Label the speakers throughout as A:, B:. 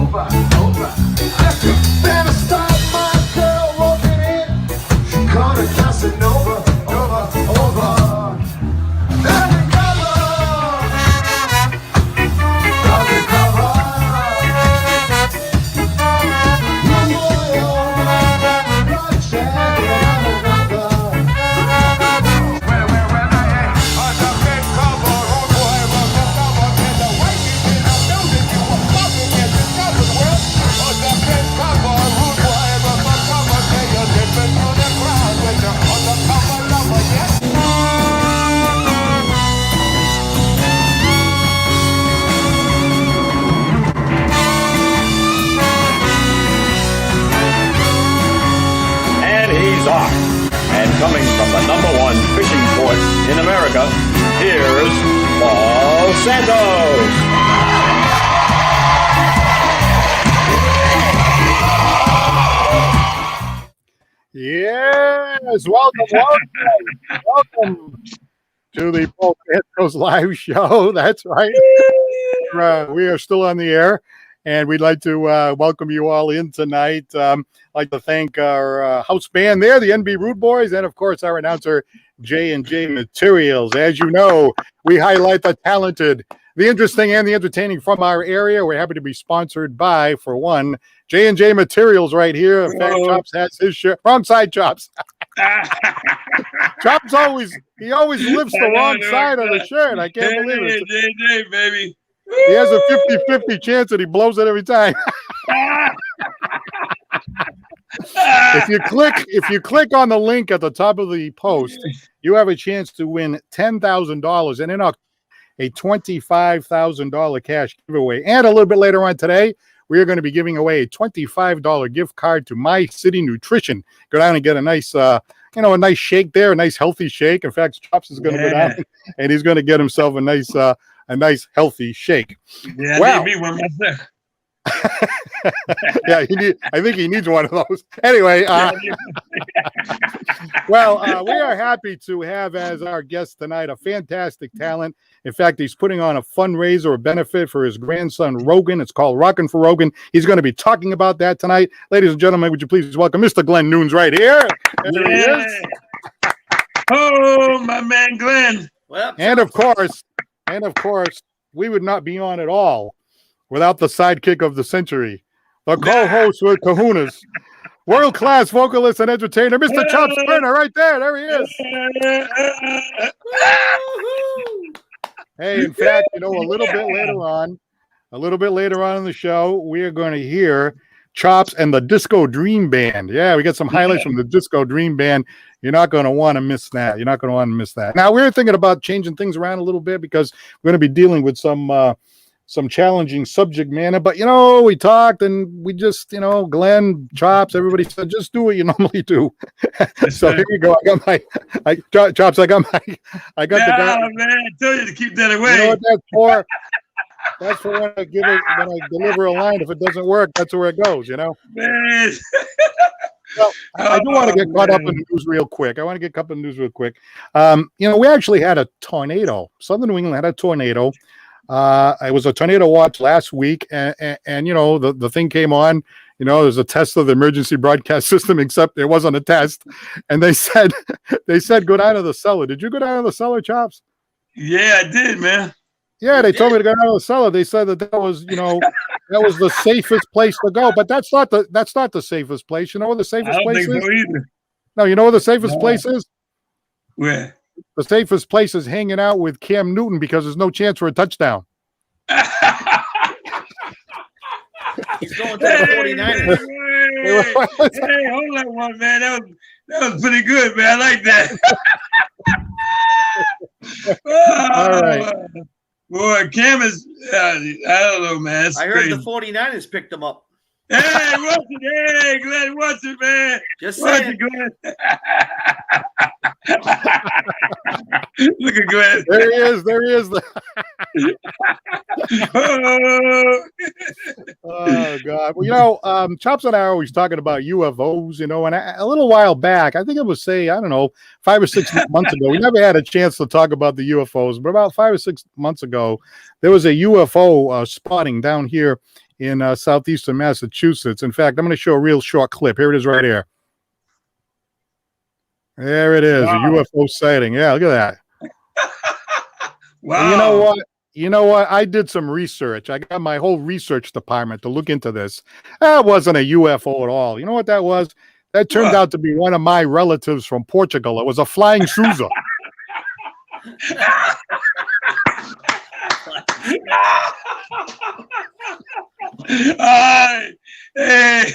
A: over, over. Better stop my girl walking in. She called it Casanova, over, over.
B: And coming from the #1 fishing port in America, here's Paul Santos.
C: Yes, welcome to the Paul Santos live show. That's right. We are still on the air. And we'd like to welcome you all in tonight. I'd like to thank our house band there, the NB Rude Boys, and, of course, our announcer, J&J Materials. As you know, we highlight the talented, the interesting, and the entertaining from our area. We're happy to be sponsored by, for one, J&J Materials right here. In fact, Chops has his shirt. Wrong side, Chops. Chops always lifts the wrong side of the shirt. I can't believe it.
D: J&J, baby.
C: He has a 50-50 chance that he blows it every time. If you click on the link at the top of the post, you have a chance to win $10,000 and in a $25,000 cash giveaway. And a little bit later on today, we are going to be giving away a $25 gift card to My City Nutrition. Go down and get a nice a nice shake there, a nice healthy shake. In fact, Chops is going to go down and he's going to get himself a nice healthy shake.
D: Yeah, well, me one myself.
C: Yeah, I think he needs one of those. Anyway, we are happy to have as our guest tonight a fantastic talent. In fact, he's putting on a fundraiser or benefit for his grandson, Rogan. It's called Rockin for Rogan. He's going to be talking about that tonight. Ladies and gentlemen, would you please welcome Mr. Glen Nunes right here? There he is.
D: Oh, my man, Glenn.
C: Well, and of course, we would not be on at all without the sidekick of the century, the co-host with kahunas, world-class vocalist and entertainer, Mr. Chops Turner, right there. There he is. Hey, in fact, a little bit later on in the show, we are going to hear Chops and the Disco Dream Band. Yeah, we got some highlights from the Disco Dream Band. You're not going to want to miss that. Now, we're thinking about changing things around a little bit because we're going to be dealing with some challenging subject matter. But, we talked and we just, Glenn, Chops, everybody said, just do what you normally do. So here you go. Chops, I got the guy.
D: Man, I told you to keep that away.
C: You know what that's for? That's for when I deliver a line. If it doesn't work, that's where it goes,
D: Man.
C: Well, I do want to get caught up in the news real quick. We actually had a tornado. Southern New England had a tornado. It was a tornado watch last week, and the thing came on. There's a test of the emergency broadcast system, except it wasn't a test. And they said go down to the cellar. Did you go down to the cellar, Chops?
D: Yeah, I did, man.
C: Yeah, they told me to go down to the cellar. They said that was the safest place to go. But that's not the safest place. You know where the safest place is? I don't think so either. No, you know where the safest place is?
D: Where?
C: The safest place is hanging out with Cam Newton because there's no chance for a touchdown.
E: He's going to the 49ers.
D: Hey, hold on one, man. That was pretty good, man. I like that.
C: All right.
D: Boy, Cam is, I don't know, man.
E: I heard the 49ers picked him up.
D: Hey, watch it. Hey, Glenn, watch it, man.
E: Just saying.
D: Watch it, Glenn. Look at Glenn.
C: There he is. There he is. Oh God! Well, Chops and I are always talking about UFOs, and a little while back, I think it was I don't know, 5 or 6 months ago. We never had a chance to talk about the UFOs, but about 5 or 6 months ago, there was a UFO spotting down here in southeastern Massachusetts. In fact, I'm going to show a real short clip. Here it is, right here. There it is,
D: Wow.
C: a UFO sighting. Yeah, look at that.
D: Wow.
C: And you know what? You know what? I did some research. I got my whole research department to look into this. That wasn't a UFO at all. You know what that was? That turned out to be one of my relatives from Portugal. It was a flying Sousa.
D: Hey.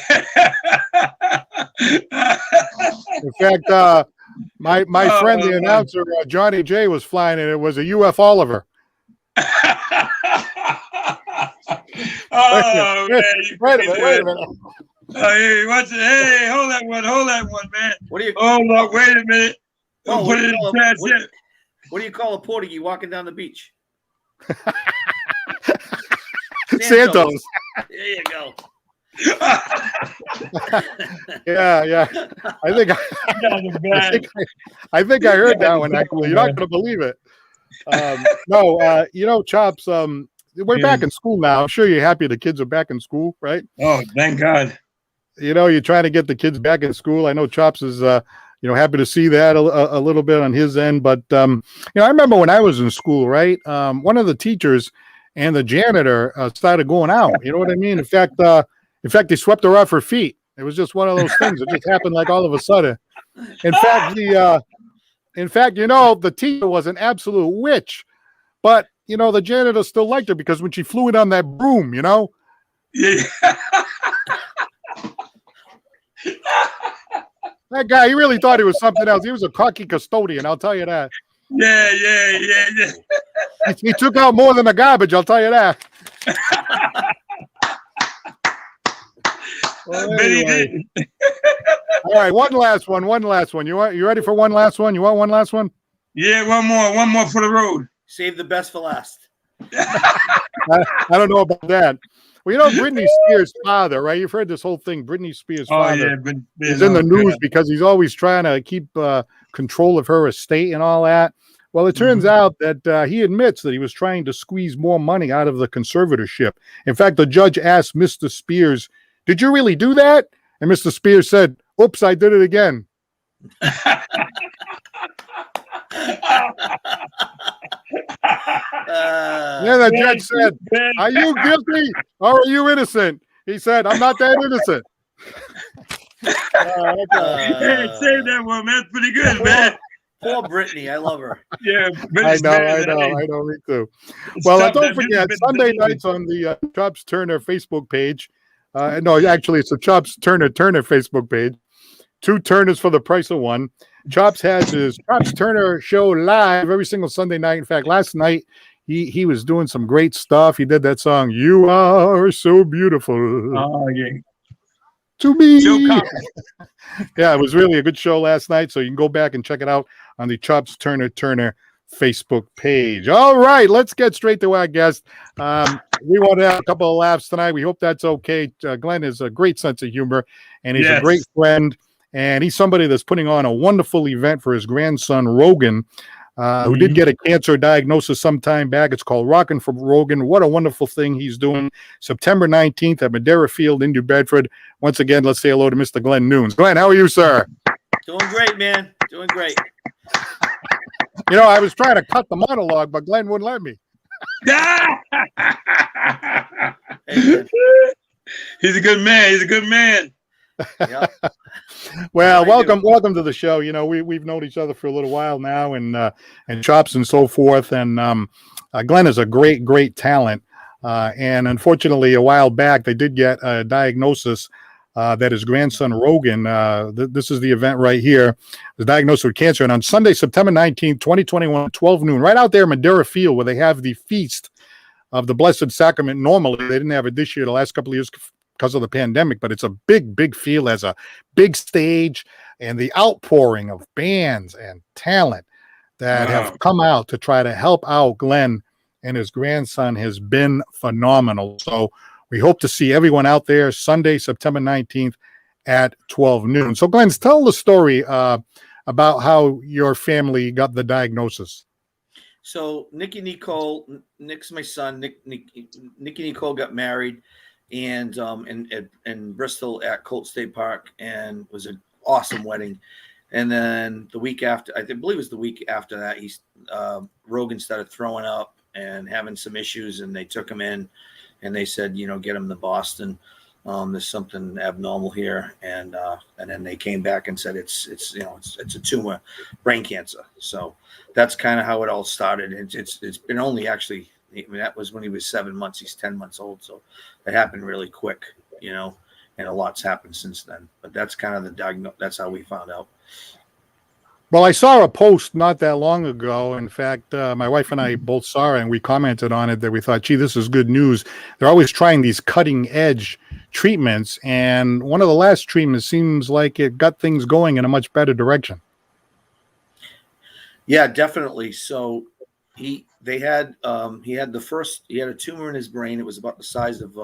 C: In fact, my friend, the announcer, Johnny J, was flying it. It was a UF Oliver.
D: Oh, man.
C: Wait a minute.
D: Hey, watch it. Hey, hold that one, man.
E: What do you?
D: Hold on, wait a minute.
E: Oh,
D: Don't
E: what
D: put
E: do
D: it
E: you
D: in
E: call
D: the
E: a-
D: trash
E: what-
D: yet.
E: What do you call a Portuguese walking down the beach?
C: Santos.
E: There you go.
C: Yeah. I think I heard that one actually. You're not going to believe it. No, Chops. We're back in school now. I'm sure you're happy the kids are back in school, right?
D: Oh, thank God.
C: You're trying to get the kids back in school. I know Chops is, happy to see that a little bit on his end. But, I remember when I was in school, right? One of the teachers and the janitor started going out. You know what I mean? In fact, they swept her off her feet. It was just one of those things. It just happened like all of a sudden. In fact, the teacher was an absolute witch. But, the janitor still liked her because when she flew it on that broom,
D: Yeah.
C: that guy, he really thought he was something else. He was a cocky custodian, I'll tell you that.
D: Yeah.
C: He took out more than the garbage, I'll tell you that. Well,
D: I bet he
C: anyway.
D: did.
C: All right, one last one. You ready for one last one? You want one last one?
D: Yeah, one more for the road.
E: Save the best for last.
C: I don't know about that. Well, Britney Spears' father, right? You've heard this whole thing. Britney Spears' father is in the news because he's always trying to keep control of her estate and all that. Well, it turns out that he admits that he was trying to squeeze more money out of the conservatorship. In fact, the judge asked Mr. Spears, "Did you really do that?" And Mr. Spears said, "Oops, I did it again." Then the judge said, "Are you guilty or are you innocent?" He said, "I'm not that innocent."
D: Hey, save that one, man. Pretty good, man.
E: Poor Brittany. I love her.
D: Yeah,
C: I know, me too. Well, don't forget, Sunday nights on the Chops Turner Facebook page. No, actually, it's the Chops Turner Facebook page. 2 Turners for the price of 1. Chops has his Chops Turner show live every single Sunday night. In fact, last night he was doing some great stuff. He did that song, "You Are So Beautiful
D: Oh, yeah.
C: to Me."
D: Joe
C: Yeah, it was really a good show last night. So you can go back and check it out on the Chops Turner Facebook page. All right, let's get straight to our guest. We want to have a couple of laughs tonight. We hope that's okay. Glenn has a great sense of humor, and he's a great friend. And he's somebody that's putting on a wonderful event for his grandson, Rogan, who did get a cancer diagnosis some time back. It's called Rockin for Rogan. What a wonderful thing he's doing. September 19th at Madeira Field in New Bedford. Once again, let's say hello to Mr. Glen Nunes. Glenn, how are you, sir?
E: Doing great, man. Doing great.
C: I was trying to cut the monologue, but Glenn wouldn't let me.
E: Hey,
D: He's a good man.
E: yeah.
C: Well, welcome to the show. We've known each other for a little while now, and Chops and so forth. And Glenn is a great talent. And unfortunately, a while back, they did get a diagnosis that his grandson Rogan. This is the event right here. Was diagnosed with cancer, and on Sunday, September 19th, 2021, 12 noon, right out there in Madeira Field, where they have the feast of the Blessed Sacrament. Normally, they didn't have it this year. The last couple of years, because of the pandemic, but it's a big, big field, as a big stage, and the outpouring of bands and talent that have
D: Wow.
C: come out to try to help out Glenn and his grandson has been phenomenal. So we hope to see everyone out there Sunday, September 19th at 12 noon. So Glenn, tell the story about how your family got the diagnosis.
E: So Nick's my son. Nicky Nicole got married, and in Bristol at Colt State Park, and it was an awesome wedding. And then the week after, I believe it was the week after that, Rogan started throwing up and having some issues, and they took him in, and they said, get him to Boston. There's something abnormal here, and then they came back and said it's a tumor, brain cancer. So that's kind of how it all started. It's been only actually, that was when he was 7 months. He's 10 months old, so it happened really quick, and a lot's happened since then. But that's kind of the diagnosis. That's how we found out.
C: Well, I saw a post not that long ago. In fact, my wife and I both saw it, and we commented on it that we thought, gee, this is good news. They're always trying these cutting edge treatments, and one of the last treatments seems like it got things going in a much better direction.
E: Yeah, definitely. So he had a tumor in his brain. It was about the size of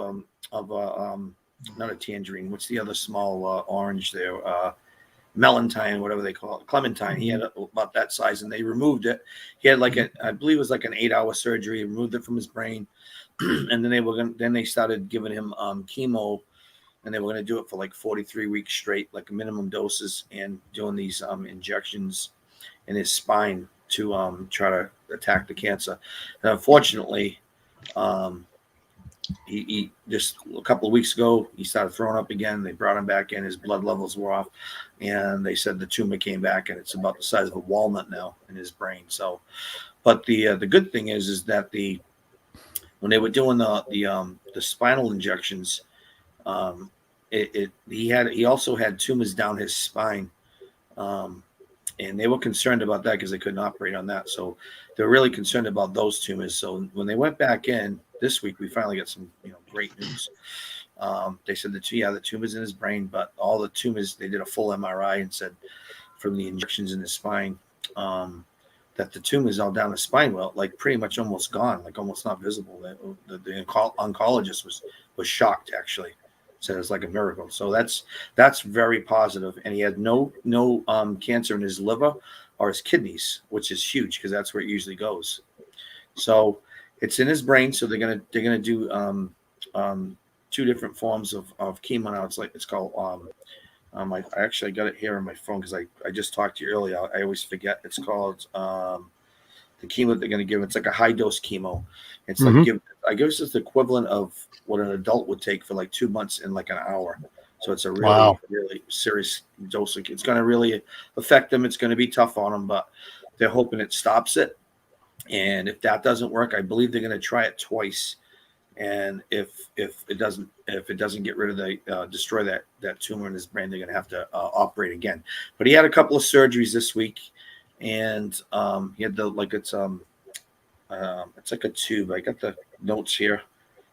E: not a tangerine. What's the other small orange there? Melantine, whatever they call it, clementine. He had about that size, and they removed it. He had I believe it was like an 8-hour surgery. Removed it from his brain, and then they started giving him chemo, and they were going to do it for like 43 weeks straight, like minimum doses, and doing these injections in his spine to try to attack the cancer. And unfortunately, he just a couple of weeks ago, he started throwing up again. They brought him back in. His blood levels were off, and they said the tumor came back, and it's about the size of a walnut now in his brain. So, but the good thing is that when they were doing the spinal injections, he also had tumors down his spine, and they were concerned about that because they couldn't operate on that. So they're really concerned about those tumors. So when they went back in this week, we finally got some great news. They said the tumors in his brain, but all the tumors, they did a full MRI and said from the injections in his spine that the tumors all down the spine, well, like pretty much almost gone, like almost not visible. The oncologist was shocked, actually. Said it's like a miracle. So that's very positive. And he had no cancer in his liver or his kidneys, which is huge because that's where it usually goes. So it's in his brain. So they're gonna do 2 different forms of chemo now. It's called I actually got it here on my phone because I just talked to you earlier. I always forget. It's called the chemo they're going to give. It's like a high dose chemo. It's like I guess it's the equivalent of what an adult would take for like 2 months in like an hour. So it's a really, really serious dose. It's going to really affect them. It's going to be tough on them, but they're hoping it stops it. And if that doesn't work, I believe they're going to try it twice. And if it doesn't get rid of destroy that tumor in his brain, they're going to have to operate again. But he had a couple of surgeries this week, and he had it's like a tube. I got the notes here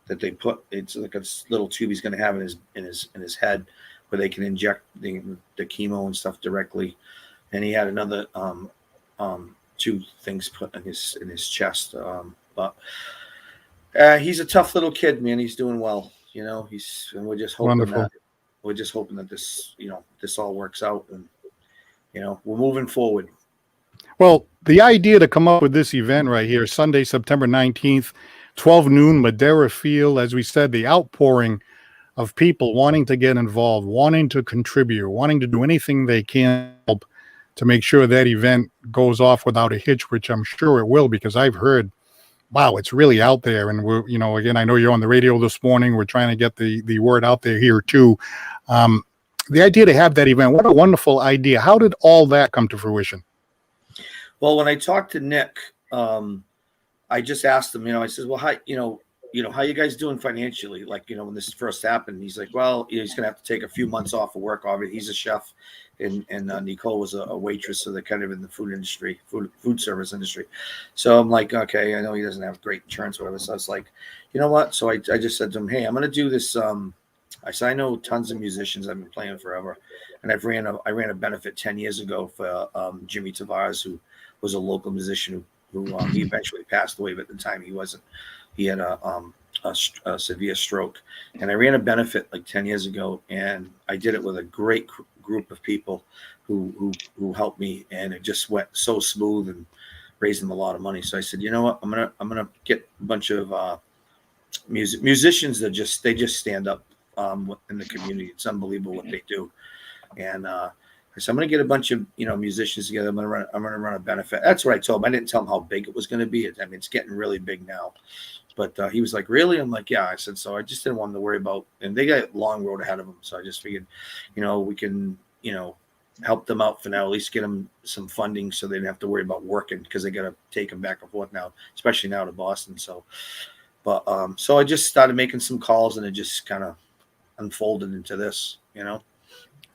E: that they put. It's like a little tube he's going to have in his head, where they can inject the chemo and stuff directly. And he had another 2 things put in his chest, but. He's a tough little kid, man. He's doing well, and we're just hoping that this all works out, and we're moving forward.
C: Well, the idea to come up with this event right here, Sunday, September 19th, 12 noon, Madeira Field, as we said, the outpouring of people wanting to get involved, wanting to contribute, wanting to do anything they can help to make sure that event goes off without a hitch, which I'm sure it will, because I've heard, wow, it's really out there. And we're, again, I know you're on the radio this morning. We're trying to get the word out there here too. The idea to have that event, what a wonderful idea. How did all that come to fruition?
E: Well, when I talked to Nick, I just asked him, I said, well, how you guys doing financially? Like, when this first happened, he's like, well, he's going to have to take a few months off of work. Obviously, he's a chef, and Nicole was a waitress, so they're kind of in the food service industry. So I'm like, okay, I know he doesn't have great insurance or whatever. So I was like, you know what? So I just said to him, hey, I'm going to do this I said, I know tons of musicians. I've been playing forever, and I ran a benefit 10 years ago for Jimmy Tavares, who was a local musician who he eventually passed away, but at the time he wasn't. He had a severe stroke, and I ran a benefit like 10 years ago, and I did it with a great group of people who helped me, and it just went so smooth and raised them a lot of money. So I said, you know what, I'm gonna get a bunch of musicians that they just stand up in the community. It's unbelievable what they do, and so I'm going to get a bunch of musicians together. I'm going to run a benefit. That's what I told him. I didn't tell him how big it was going to be. I mean, it's getting really big now. But he was like, "Really?" I'm like, "Yeah." I said, "So I just didn't want them to worry about." And they got a long road ahead of them. So I just figured, we can help them out for now. At least get them some funding so they don't have to worry about working, because they got to take them back and forth now, especially now to Boston. So, but so I just started making some calls, and it just kind of unfolded into this.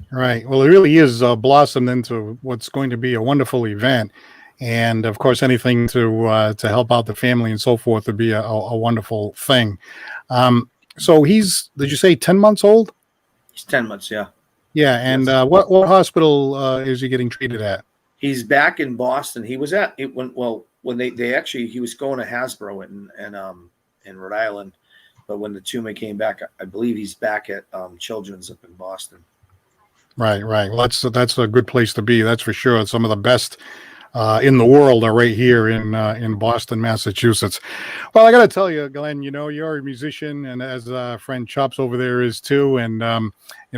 C: Right. Well, it really is blossomed into what's going to be a wonderful event, and of course, anything to help out the family and so forth would be a wonderful thing. So did you say 10 months old?
E: He's 10 months, yeah.
C: Yeah. And
E: Yes.
C: What hospital is he getting treated at?
E: He's back in Boston. He was at it when they actually, he was going to Hasbro in Rhode Island, but when the tumor came back, I believe he's back at Children's up in Boston.
C: Right. Well, that's a good place to be. That's for sure. Some of the best in the world are right here in Boston, Massachusetts. Well, I got to tell you, Glenn, you're a musician, and as friend Chops over there is too. And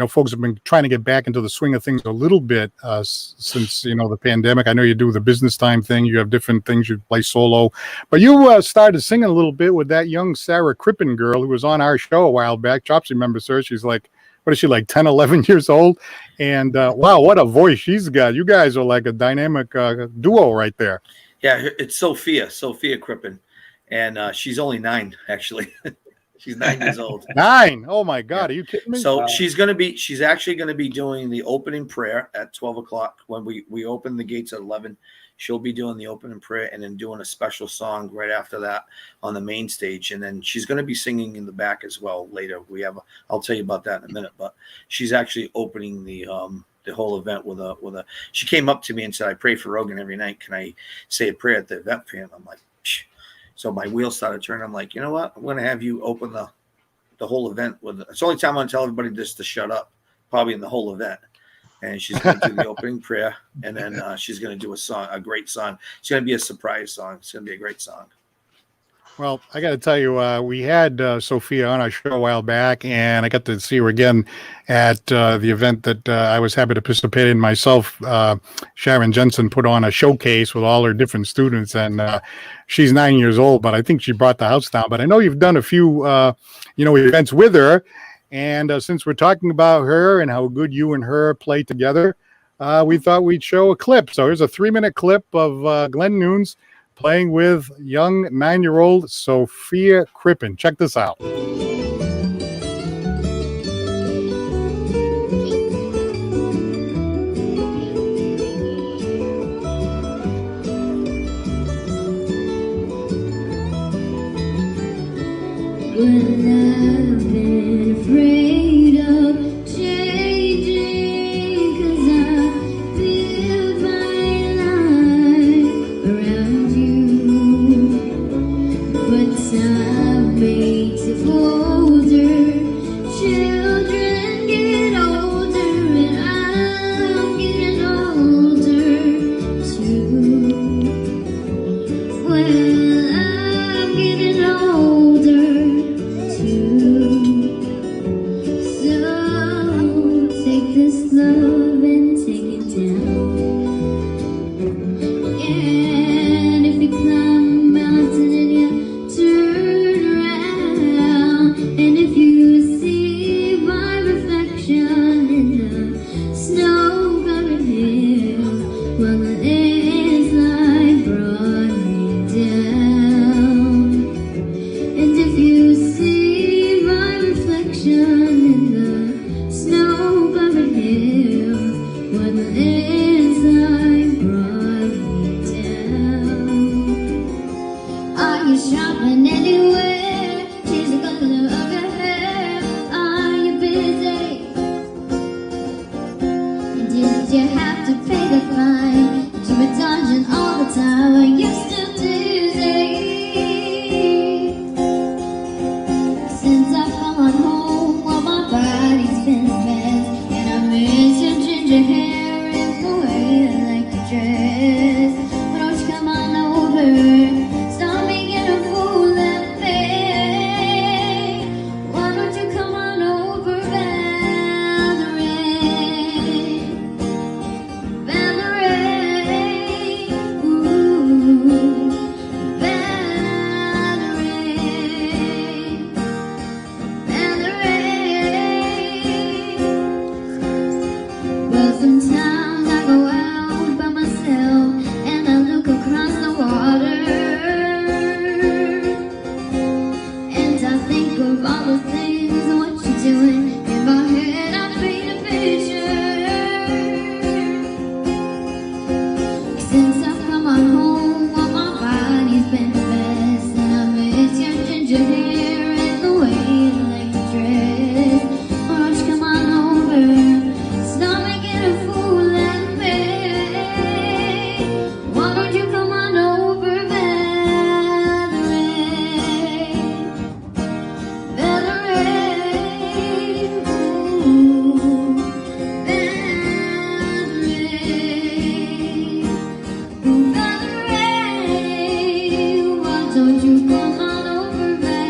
C: folks have been trying to get back into the swing of things a little bit since the pandemic. I know you do the business time thing. You have different things. You play solo, but you started singing a little bit with that young Sarah Crippen girl who was on our show a while back. Chops remembers her. She's like, what is she, like 10, 11 years old? And wow, what a voice she's got. You guys are like a dynamic duo right there.
E: Yeah, it's Sophia Crippen. And she's only 9, actually. She's 9 years old.
C: 9? Oh my God, Are you kidding me?
E: So she's actually going to be doing the opening prayer at 12 o'clock. When we open the gates at 11, she'll be doing the opening prayer and then doing a special song right after that on the main stage. And then she's going to be singing in the back as well later. I'll tell you about that in a minute, but she's actually opening the whole event with a, she came up to me and said, "I pray for Rogan every night. Can I say a prayer at the event for him?" I'm like, psh. So my wheels started turning. I'm like, you know what? I'm going to have you open the whole event with, it's the only time I'm going to tell everybody just to shut up, probably in the whole event. And she's going to do the opening prayer, and then she's going to do a great song. It's going to be a surprise song. It's going to be a great song.
C: Well, I got to tell you, we had Sophia on our show a while back, and I got to see her again at the event that I was happy to participate in myself. Sharon Jensen put on a showcase with all her different students, and she's 9 years old, but I think she brought the house down. But I know you've done a few, events with her. And since we're talking about her and how good you and her play together, we thought we'd show a clip. So here's a 3-minute clip of Glen Nunes playing with young 9-year-old Sophia Crippen. Check this out.
F: Afraid of changing, 'cause I built my life around you, but time makes it older. Children get older, and I'm getting older too. Well, I'm getting older too. of all the things and what you're doing. In my head, I paint a picture. Since I've come on home, well, my body's been a mess, and I miss your ginger hair and the way you like to dress. Why don't you come on over? Stop making a fool out of me. Why don't you come on over, Valerie? Valerie, ooh, Valerie, ooh, Valerie. Why don't you come on over, Valerie?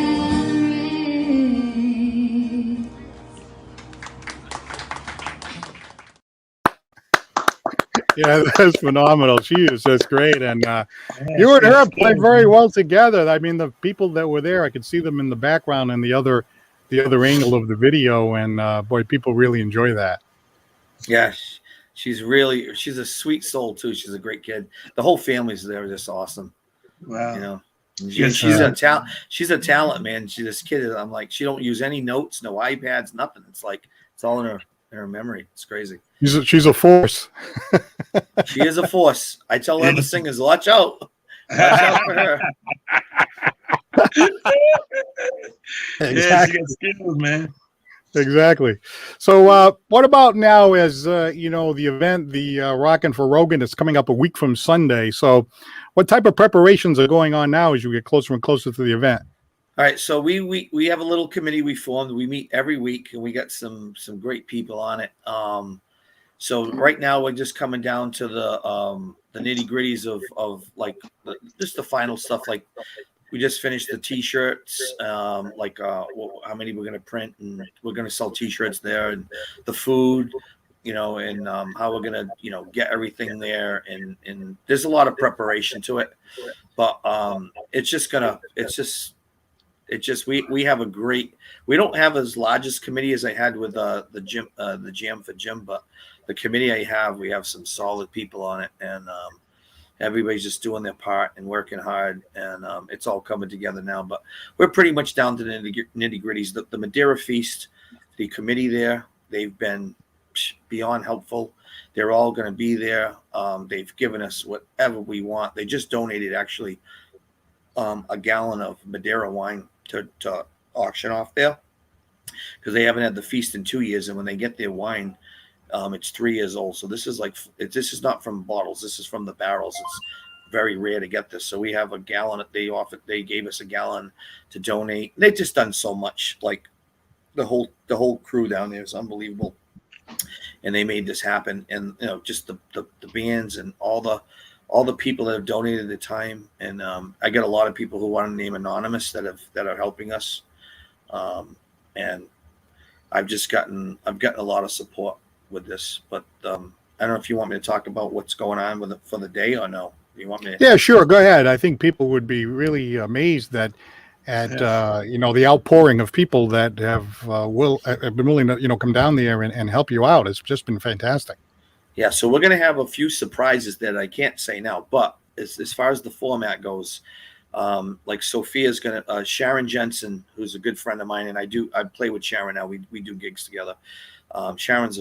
C: Yeah, that's phenomenal. She is just great. And you and her play very well together. I mean, the people that were there, I could see them in the background and the other angle of the video. And boy, people really enjoy that.
E: Yeah, she's a sweet soul too. She's a great kid. The whole family's there, just awesome.
D: Wow.
E: You know,
D: Yes,
E: she's
D: sir.
E: a talent. She's a talent, man. This kid is. I'm like, she don't use any notes, no iPads, nothing. It's like it's all in her memory. It's crazy.
C: She's a force.
E: She is a force. I tell other singers, watch out. Watch out for her.
D: Yeah, she got skills, man.
C: Exactly. So what about now as, you know, the event, the Rockin' for Rogan is coming up a week from Sunday. So what type of preparations are going on now as you get closer and closer to the event?
E: All right, so we have a little committee we formed. We meet every week, and we got some great people on it. So right now we're just coming down to the nitty gritties of like just the final stuff. Like we just finished the T-shirts, how many we're gonna print, and we're gonna sell T-shirts there, and the food, you know, and how we're gonna, you know, get everything there, and there's a lot of preparation to it, but we have a great. We don't have as large as committee as I had with the jam for Jim, but the committee we have some solid people on it, and everybody's just doing their part and working hard, and it's all coming together now. But we're pretty much down to the nitty gritties. The Madeira Feast, the committee there, they've been beyond helpful. They're all going to be there. They've given us whatever we want. They just donated actually a gallon of Madeira wine to auction off there because they haven't had the feast in 2 years, and when they get their wine, it's 3 years old. So this is this is not from bottles. This is from the barrels. It's very rare to get this. So we have a gallon that they gave us a gallon to donate. They've just done so much. Like the whole crew down there is unbelievable, and they made this happen. And you know, just the bands and all the people that have donated the time. And I get a lot of people who want to name anonymous that are helping us. And I've gotten a lot of support with this, but I don't know if you want me to talk about what's going on for the day or no. You want me to?
C: Yeah, sure. Go ahead. I think people would be really amazed at you know, the outpouring of people that have been willing to, you know, come down there and help you out. It's just been fantastic.
E: Yeah, so we're going to have a few surprises that I can't say now, but as far as the format goes, like Sophia's going to, Sharon Jensen, who's a good friend of mine, and I play with Sharon now. We do gigs together. Sharon's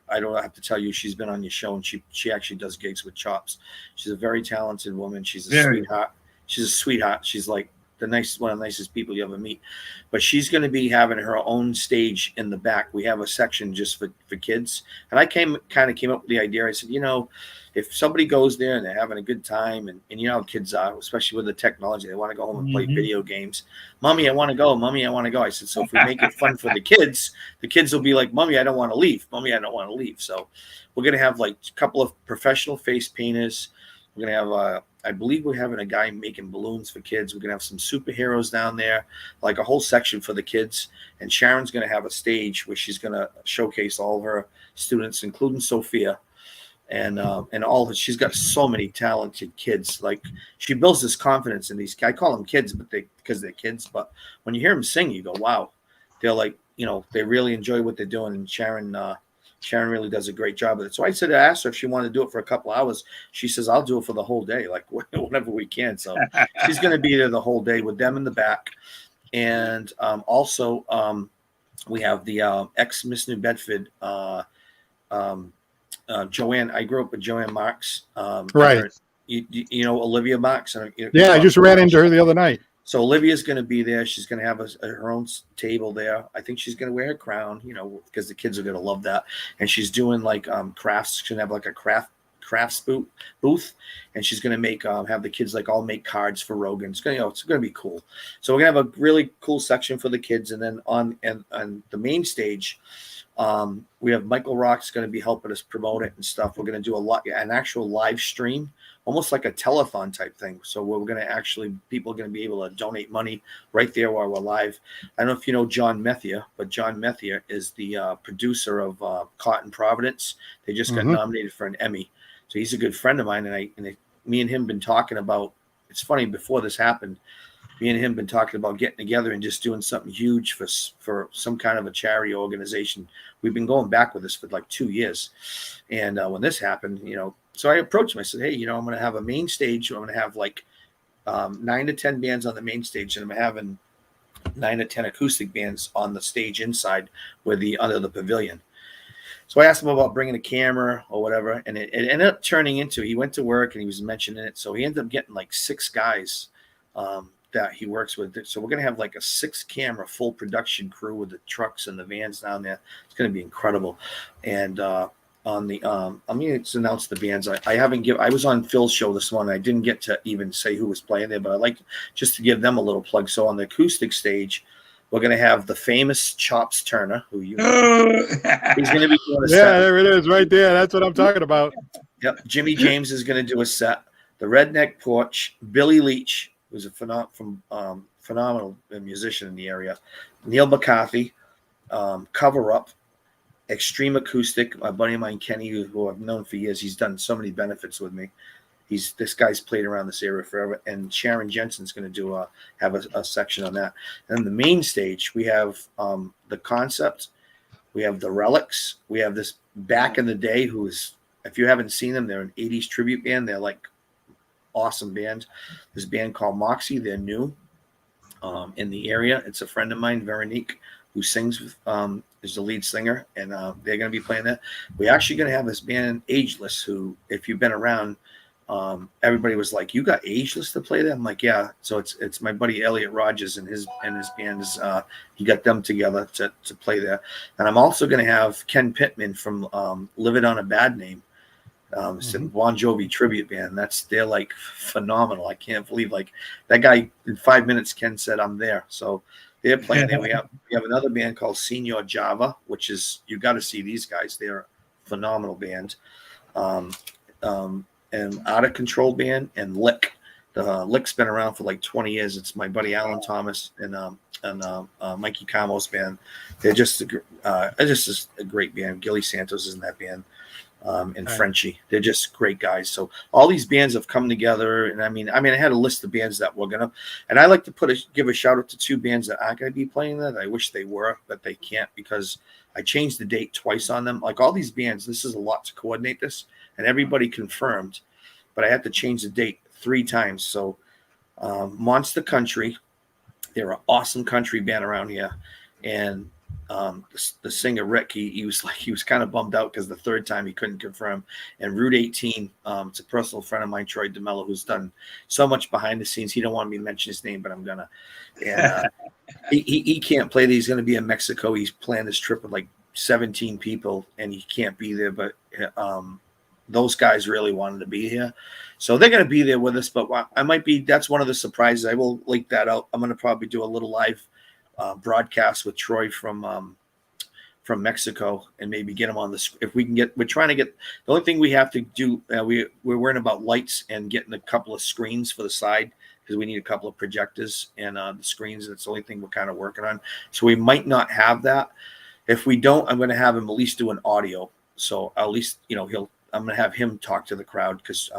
E: I don't have to tell you, she's been on your show, and she actually does gigs with Chops. She's a very talented woman. She's a sweetheart. She's a sweetheart. She's like one of the nicest people you ever meet. But she's going to be having her own stage in the back. We have a section just for kids. And I came up with the idea. I said, you know, if somebody goes there and they're having a good time, and you know how kids are, especially with the technology, they want to go home and play video games. Mommy, I want to go. Mommy, I want to go. I said, so if we make it fun for the kids will be like, Mommy, I don't want to leave. Mommy, I don't want to leave. So we're going to have like a couple of professional face painters. We're going to have I believe we're having a guy making balloons for kids. We're going to have some superheroes down there, like a whole section for the kids. And Sharon's going to have a stage where she's going to showcase all of her students, including Sophia. And she's got so many talented kids. Like she builds this confidence in these. I call them kids, because they're kids. But when you hear them sing, you go, wow. They're like, you know, they really enjoy what they're doing. And Sharon really does a great job of it. So I asked her if she wanted to do it for a couple hours. She says, I'll do it for the whole day, like whenever we can. So she's going to be there the whole day with them in the back. And also we have the ex Miss New Bedford, Joanne. I grew up with Joanne Marks.
C: Right.
E: You know Olivia Marks?
C: Yeah, I just ran into her the other night.
E: So Olivia's going to be there. She's going to have her own table there. I think she's going to wear her crown, because the kids are going to love that. And she's doing like crafts. She's going to have like a crafts booth, and she's going to make have the kids like all make cards for Rogan. It's going to be cool. So we're going to have a really cool section for the kids, and then on the main stage, we have Michael Rock's going to be helping us promote it and stuff. We're going to do an actual live stream, almost like a telethon type thing. So we're going to people are going to be able to donate money right there while we're live. I don't know if you know John Methia, but John Methia is the producer of Caught in Providence. They just got nominated for an Emmy. So he's a good friend of mine. And me and him been talking about, it's funny, before this happened, me and him been talking about getting together and just doing something huge for some kind of a charity organization. We've been going back with this for like 2 years. And when this happened, so I approached him. I said, hey, I'm going to have a main stage. I'm going to have like 9 to 10 bands on the main stage. And I'm having 9 to 10 acoustic bands on the stage inside under the pavilion. So I asked him about bringing a camera or whatever. And it ended up turning into, he went to work and he was mentioning it. So he ended up getting like 6 guys that he works with. So we're going to have like a 6-camera full production crew with the trucks and the vans down there. It's going to be incredible. And on the I'm going to announce the bands. I was on Phil's show this morning. I didn't get to even say who was playing there, but I'd like just to give them a little plug. So on the acoustic stage, we're going to have the famous Chops Turner, who he's going to be doing a set.
C: Yeah, there it is right there. That's what I'm talking about.
E: Yep. Jimmy James is going to do a set. The Redneck Porch, Billy Leach, who's a phenomenal musician in the area, Neil McCarthy, Cover Up, Extreme Acoustic, my buddy of mine, Kenny, who I've known for years. He's done so many benefits with me. This guy's played around this area forever. And Sharon Jensen's going to have a section on that. And then the main stage, we have the Concept, we have the Relics, we have this Back in the Day, who is, if you haven't seen them, they're an 80s tribute band. They're like awesome band. This band called Moxie, they're new in the area. It's a friend of mine, Veronique, who sings with is the lead singer, and they're going to be playing that. We're actually going to have this band Ageless, who, if you've been around, everybody was like, you got Ageless to play that? I'm like, yeah. So it's my buddy Elliot Rogers and his band is he got them together to play there. And I'm also going to have Ken Pittman from Live It on a Bad Name. It's a Bon Jovi tribute band. They're like phenomenal. I can't believe, like, that guy in 5 minutes, Ken said, I'm there. So they're playing there. We have another band called Senior Java, which is, you got to see these guys. They're a phenomenal band. And Out of Control band and Lick. The Lick's been around for like 20 years. It's my buddy Alan Thomas and Mikey Camo's band. They're just a great band. Gilly Santos is in that band. And Frenchie, they're just great guys. So all these bands have come together, and I mean, I had a list of bands that we're gonna, and I like to give a shout out to 2 bands that aren't gonna be playing that. I wish they were, but they can't because I changed the date twice on them. Like all these bands, this is a lot to coordinate this, and everybody confirmed, but I had to change the date 3 times. So Monster Country, they're an awesome country band around here, and the singer Rick, he was kind of bummed out because the 3rd time he couldn't confirm. And Route 18, it's a personal friend of mine, Troy DeMello, who's done so much behind the scenes. He don't want me to mention his name, but I'm gonna. And he can't play. He's going to be in Mexico. He's planned this trip with like 17 people, and he can't be there. But those guys really wanted to be here, so they're going to be there with us. But I might be. That's one of the surprises. I will link that out. I'm going to probably do a little live broadcast with Troy from Mexico, and maybe get him on the. If we can get, we're trying to get. The only thing we have to do, we're worrying about lights and getting a couple of screens for the side because we need a couple of projectors and the screens. That's the only thing we're kind of working on. So we might not have that. If we don't, I'm going to have him at least do an audio. So at least I'm going to have him talk to the crowd because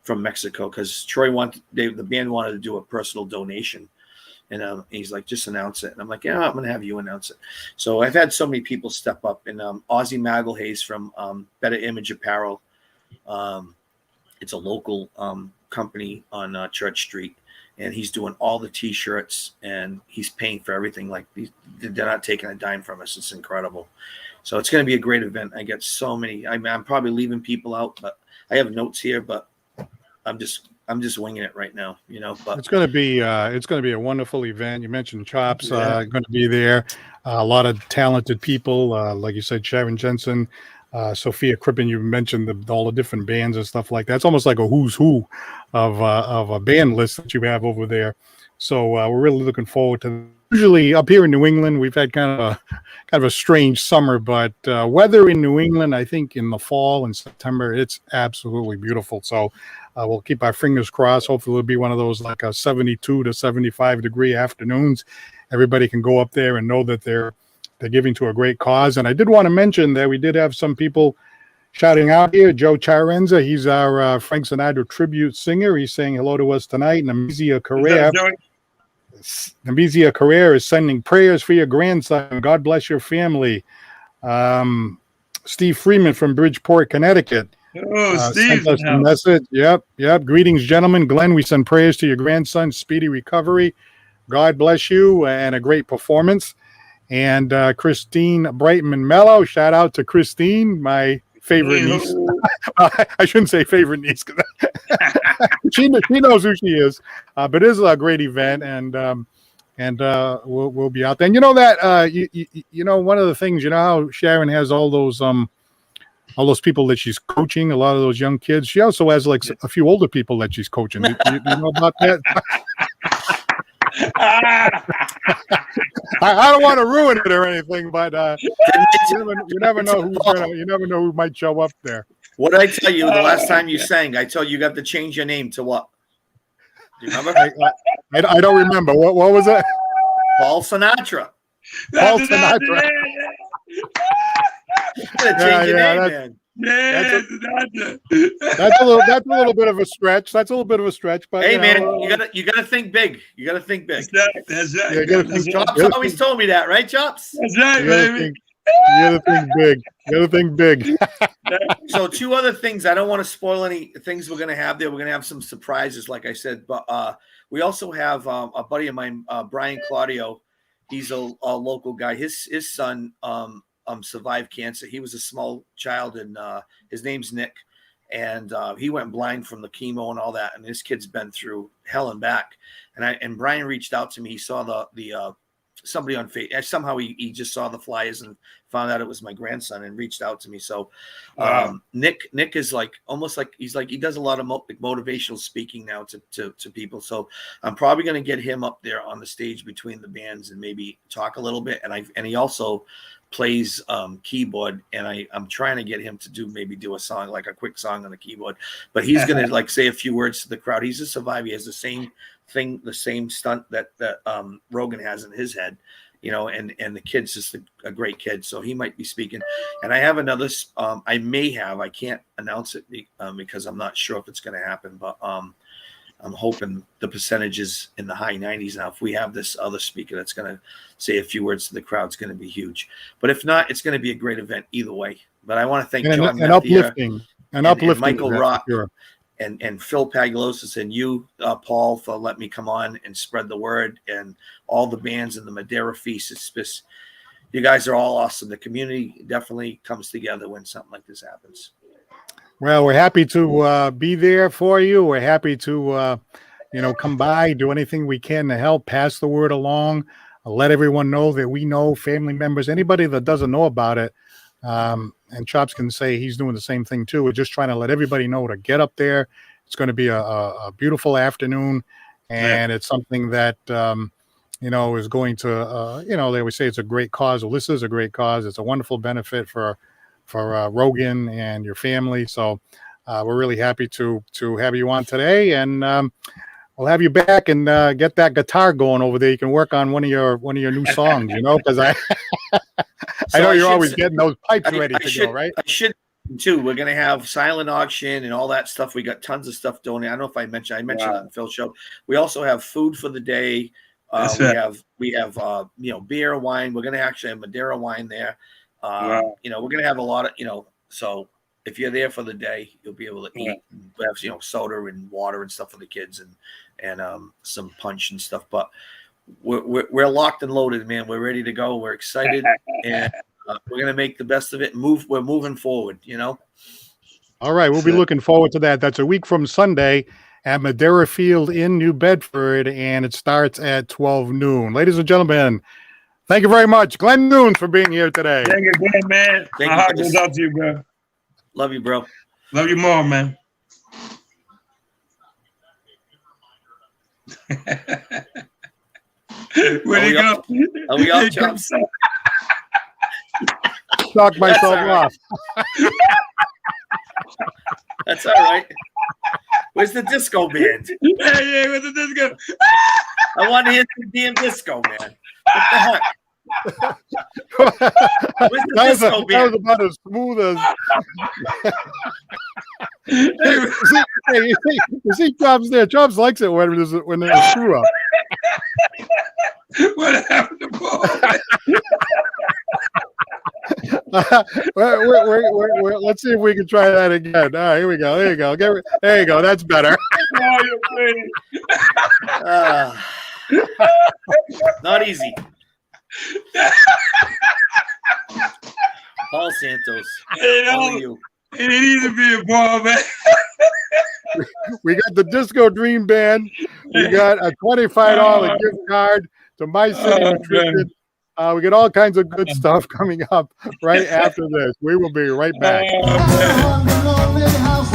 E: from Mexico, because Troy the band wanted to do a personal donation. And he's like, just announce it. And I'm like, yeah, I'm going to have you announce it. So I've had so many people step up. And Ozzy Magalhaes from Better Image Apparel. It's a local company on Church Street. and he's doing all the T-shirts, and he's paying for everything. Like they're not taking a dime from us. It's incredible. So it's going to be a great event. I get so many. I mean, I'm probably leaving people out, but I have notes here, but I'm just winging it right now, you know. But
C: it's going to be a wonderful event. You mentioned Chops
D: Yeah.
C: going to be there. A lot of talented people, like you said, Sharon Jensen, Sophia Crippen. You mentioned all the different bands and stuff like that. It's almost like a who's who of a band list that you have over there. So we're really looking forward to. Usually up here in New England, we've had kind of a strange summer, but weather in New England, I think in the fall and September, it's absolutely beautiful. So we'll keep our fingers crossed. Hopefully it'll be one of those like a 72 to 75 degree afternoons. Everybody can go up there and know that they're giving to a great cause. And I did want to mention that we did have some people shouting out here. Joe Chiarenza, he's our Frank Sinatra tribute singer. He's saying hello to us tonight. Namizia Correa. Namizia Correa is sending prayers for your grandson. God bless your family. Steve Freeman from Bridgeport, Connecticut.
D: Steve.
C: Sent us a message. Yep. Greetings, gentlemen. Glenn, we send prayers to your grandson's speedy recovery. God bless you and a great performance. And Christine Brightman Mello, shout out to Christine, my favorite niece. I shouldn't say favorite niece because she knows who she is. But it is a great event, and we'll be out there. And you know that you know, one of the things, you know how Sharon has all those people that she's coaching, a lot of those young kids. She also has like a few older people that she's coaching. You know about that? I don't want to ruin it or anything, but you never know who might show up there.
E: what did I tell you the last time you sang? I told you got to change your name to what? Do you remember?
C: I don't remember. What was it?
E: Paul Sinatra.
C: Paul Sinatra.
E: You gotta change your name, man.
D: Yeah,
C: That's a little bit of a stretch. That's a little bit of a stretch, but
E: Hey,
C: you
E: man,
C: know,
E: you gotta think big. You gotta think big.
D: That's right.
C: Yeah, you gotta think
E: Chops
C: Yeah.
E: always told me that, right, Chops?
D: That's right,
C: you gotta
D: baby.
C: think, you gotta think big. You gotta think big.
E: So two other things. I don't want to spoil any things we're gonna have there. We're gonna have some surprises, like I said. But we also have a buddy of mine, Brian Claudio. He's a local guy. His son survived cancer. He was a small child, and his name's Nick. And he went blind from the chemo and all that. And this kid's been through hell and back. And Brian reached out to me. He saw the somebody on Facebook. Somehow he just saw the flyers and found out it was my grandson and reached out to me. So Nick is like almost like he does a lot of motivational speaking now to people. So I'm probably going to get him up there on the stage between the bands and maybe talk a little bit. And he also plays keyboard, and I'm trying to get him to do a song, like a quick song on the keyboard, but he's gonna like say a few words to the crowd. He's a survivor. He has the same thing, the same stunt that Rogan has in his head, you know, and the kid's just a great kid, so he might be speaking. And I have another I can't announce it because I'm not sure if it's going to happen, but I'm hoping the percentage is in the high 90s now. If we have this other speaker that's going to say a few words to the crowd, it's going to be huge. But if not, it's going to be a great event either way. But I want to thank John
C: uplifting
E: and Michael
C: event,
E: Rock
C: sure.
E: and Phil Pagliosas and you, Paul, for letting me come on and spread the word, and all the bands in the Madeira Feast. It's just, you guys are all awesome. The community definitely comes together when something like this happens.
C: Well, we're happy to be there for you. We're happy to, come by, do anything we can to help, pass the word along, let everyone know that we know, family members, anybody that doesn't know about it. And Chops can say he's doing the same thing too. We're just trying to let everybody know to get up there. It's going to be a beautiful afternoon, and it's something that, is going to, they always say it's a great cause. Well, this is a great cause. It's a wonderful benefit for Rogan and your family. So we're really happy to have you on today, and we'll have you back and get that guitar going over there. You can work on one of your new songs, because I know you're always getting those pipes ready to go, right?
E: I should too. We're gonna have silent auction and all that stuff. We got tons of stuff donated. I don't know if I mentioned it on Phil's show. We also have food for the day. We have beer, wine. We're gonna actually have Madeira wine there. We're gonna have a lot of so if you're there for the day, you'll be able to eat, and have, soda and water and stuff for the kids, and some punch and stuff. But we're locked and loaded, man. We're ready to go. We're excited, and we're gonna make the best of it. We're moving forward.
C: All right, we'll be looking forward to that. That's a week from Sunday at Madera Field in New Bedford, and it starts at 12 noon. Ladies and gentlemen, thank you very much, Glen Nunes, for being here today.
D: Thank you, Glenn, man.
E: Thank
D: My
E: you,
D: heart
E: guys.
D: goes out to you, bro.
E: Love you, bro.
D: Love you more, man. Where'd he go?
E: Are we off,
D: Here
E: Chops?
D: comes-
C: Knock myself
E: all right.
C: off.
E: That's all right. Where's the disco band?
D: Hey, where's the disco?
E: I want to hear some damn disco, man. What the heck? Where's the
C: That
E: disco
C: was
E: band?
C: about as smooth as.
D: Hey,
C: You see Chops there. Chops likes it when there's a screw up.
D: what happened to Paul?
C: Let's see if we can try that again. All right, here we go. There you go. There you go. That's better.
D: Oh, you're crazy.
E: Not easy. Paul Santos.
D: Hey,
E: Only
D: no,
E: you.
D: it ain't easy being Paul, man.
C: We got the Disco Dream Band. We got a $25 gift card to My City
D: Oh,
C: Nutrition. We got all kinds of good stuff coming up right after this. We will be right back.
D: Oh, man.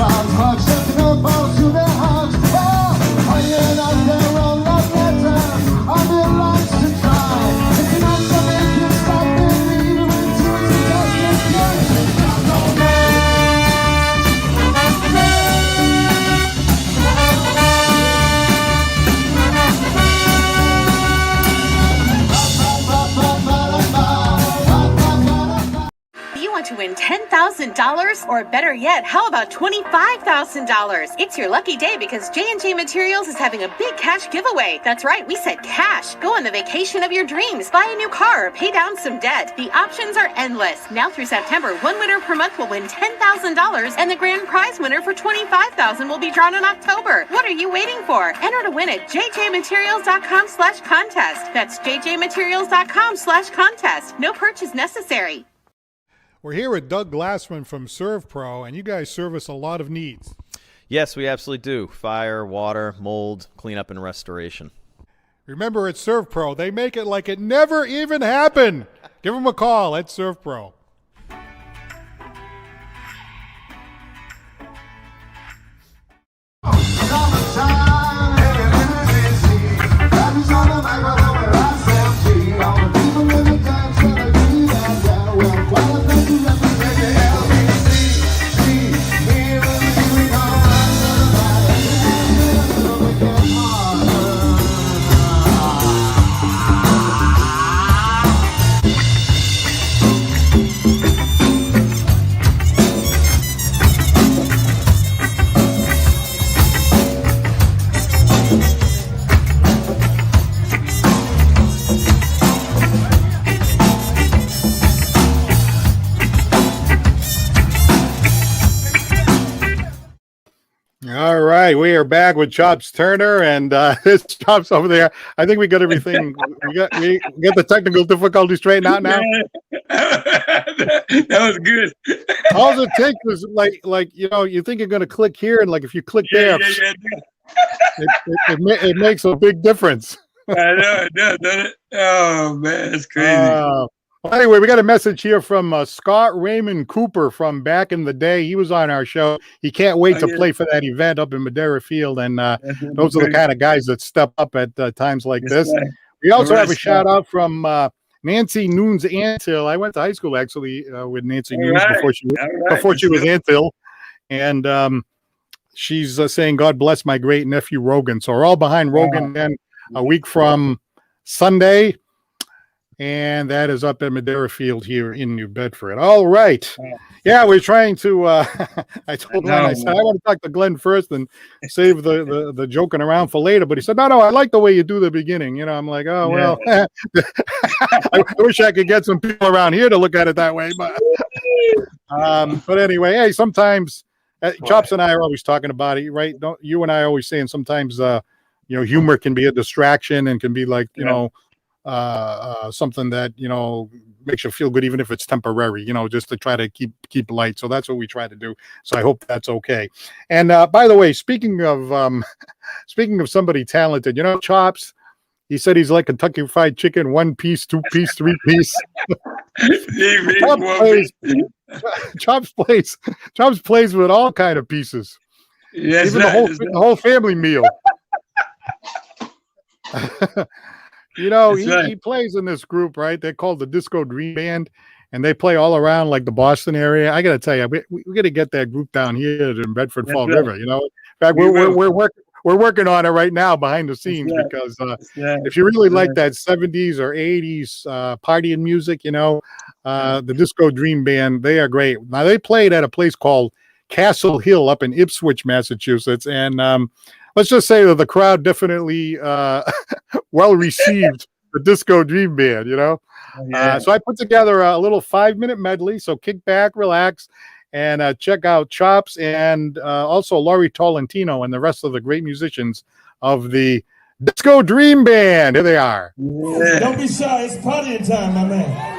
G: You want to win $10,000 or better yet, how about $25,000? It's your lucky day because J&J Materials is having a big cash giveaway. That's right, we said cash. Go on the vacation of your dreams, buy a new car, or pay down some debt. The options are endless. Now through September, one winner per month will win $10,000 and the grand prize winner for $25,000 will be drawn in October. What are you waiting for? Enter to win at jjmaterials.com/contest. That's jjmaterials.com/contest. No purchase necessary.
C: We're here with Doug Glassman from ServPro, and you guys service a lot of needs.
H: Yes, we absolutely do. Fire, water, mold, cleanup, and restoration.
C: Remember, at ServPro, they make it like it never even happened. Give them a call at ServPro. All right, we are back with Chops Turner, and this Chops over there. I think we got everything. we got the technical difficulties straightened out now.
D: That was good.
C: All it takes is like you think you're going to click here, and like if you click there,
D: Yeah.
C: it makes a big difference.
D: I know it does, doesn't it? Oh, man, it's crazy.
C: Well, anyway, we got a message here from Scott Raymond Cooper from back in the day. He was on our show. He can't wait to play for that event up in Madera Field, and those are the kind of guys that step up at times like this.
D: Right.
C: We also
D: All
C: have a
D: right,
C: shout out from Nancy Nunes Antill. I went to high school actually with Nancy
D: All
C: Nunes
D: right.
C: before she was Antill, and she's saying, "God bless my great nephew Rogan." So we're all behind Rogan. Then a week from Sunday, and that is up at Madera Field here in New Bedford. All right. Yeah, we're trying to I told Glenn, I said I want to talk to Glenn first and save the joking around for later, but he said, no, I like the way you do the beginning. I'm like, oh well, I wish I could get some people around here to look at it that way, but anyway, hey, sometimes Chops and I are always talking about it, right? Don't you and I are always saying sometimes humor can be a distraction and can be like something that makes you feel good, even if it's temporary, just to try to keep light. So that's what we try to do. So I hope that's okay. And by the way, speaking of somebody talented, Chops, he said he's like Kentucky Fried Chicken, 1 piece, 2 piece, 3 piece. Chops plays with all kind of pieces.
D: Yes,
C: even the whole family meal. He plays in this group, right? They're called the Disco Dream Band, and they play all around like the Boston area. I got to tell you, we got to get that group down here in Bedford Fall River. In fact, we're working on it right now behind the scenes because if you really like that 70s or 80s partying music, the Disco Dream Band, they are great. Now they played at a place called Castle Hill up in Ipswich, Massachusetts, and let's just say that the crowd definitely well received the Disco Dream Band, So I put together a little 5-minute medley. So kick back, relax, and check out Chops and also Laurie Tolentino and the rest of the great musicians of the Disco Dream Band. Here they are.
A: Yeah. Don't be shy. It's partying time, my man.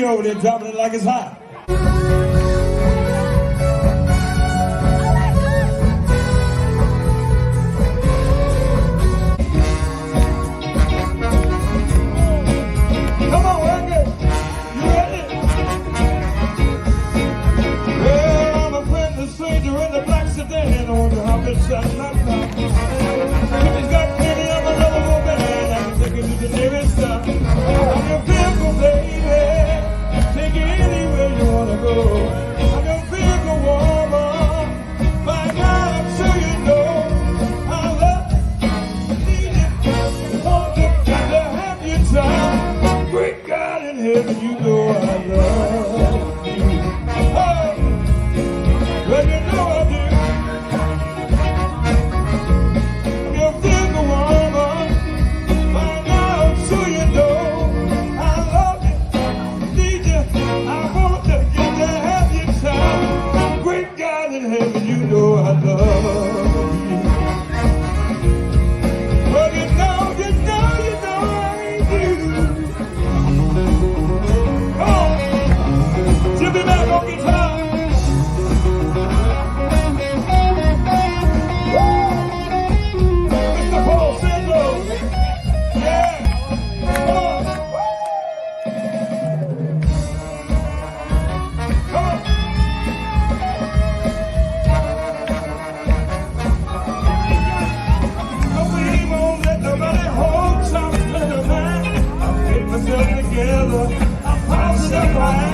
A: Over there dropping it like it's hot. Come on, Rogan. You ready? Well, I'm a friendly stranger in the black sedan. I want to hop inside my car. If he's got plenty of a lovable man, I can take him to the nearest stop. I'm your vehicle, baby. Take it anywhere you wanna go. I'm your vehicle woman. My God, I'm sure you know I love you, need you, want you to have your time. Great God in heaven, you know I love you. Oh, well, you know I do. I'm your vehicle woman. My God, I'm sure you know I together. I'm positive right.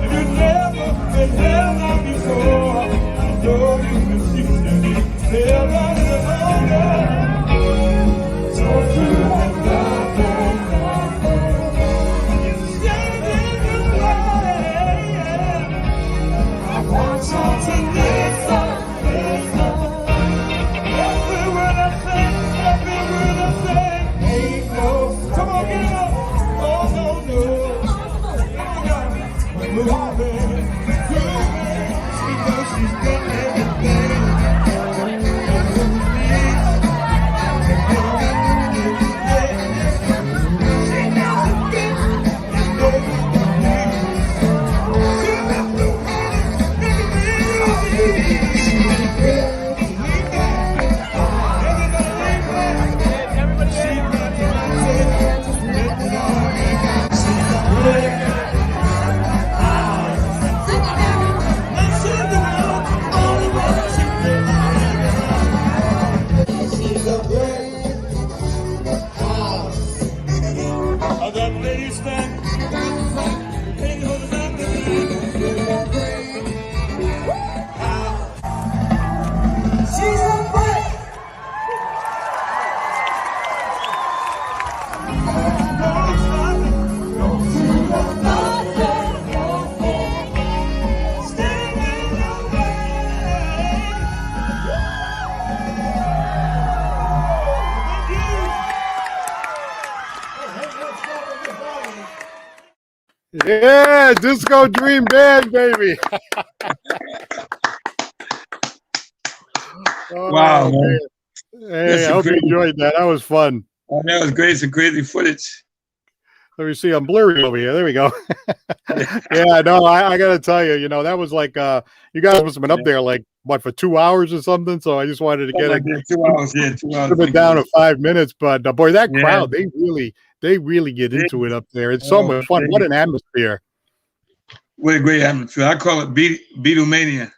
A: If you've never been held down before, I know you can see me. Held down in the hunger. Don't you have nothing. You're standing in the way. I want you to listen. Every word I say, ain't no. Come on, get up. Oh, no, no. Moving, because she's got everything. That lady stand, ain't holding on to me. She's a friend.
C: Yeah, Disco Dream Band, baby. Oh,
D: Wow, man.
C: Hey, I hope you enjoyed that. That was fun.
D: Oh, that was great. Some crazy footage.
C: Let me see. I'm blurry over here. There we go. Yeah, no, I got to tell you, that was like, you guys must have been up there like, what, for 2 hours or something? So I just wanted to get it.
D: 2 hours, yeah, 2 hours.
C: Put it down to 5 minutes. But boy, that crowd, they really get into it up there. It's so much fun. What an atmosphere.
D: What a great atmosphere. I call it Beatlemania.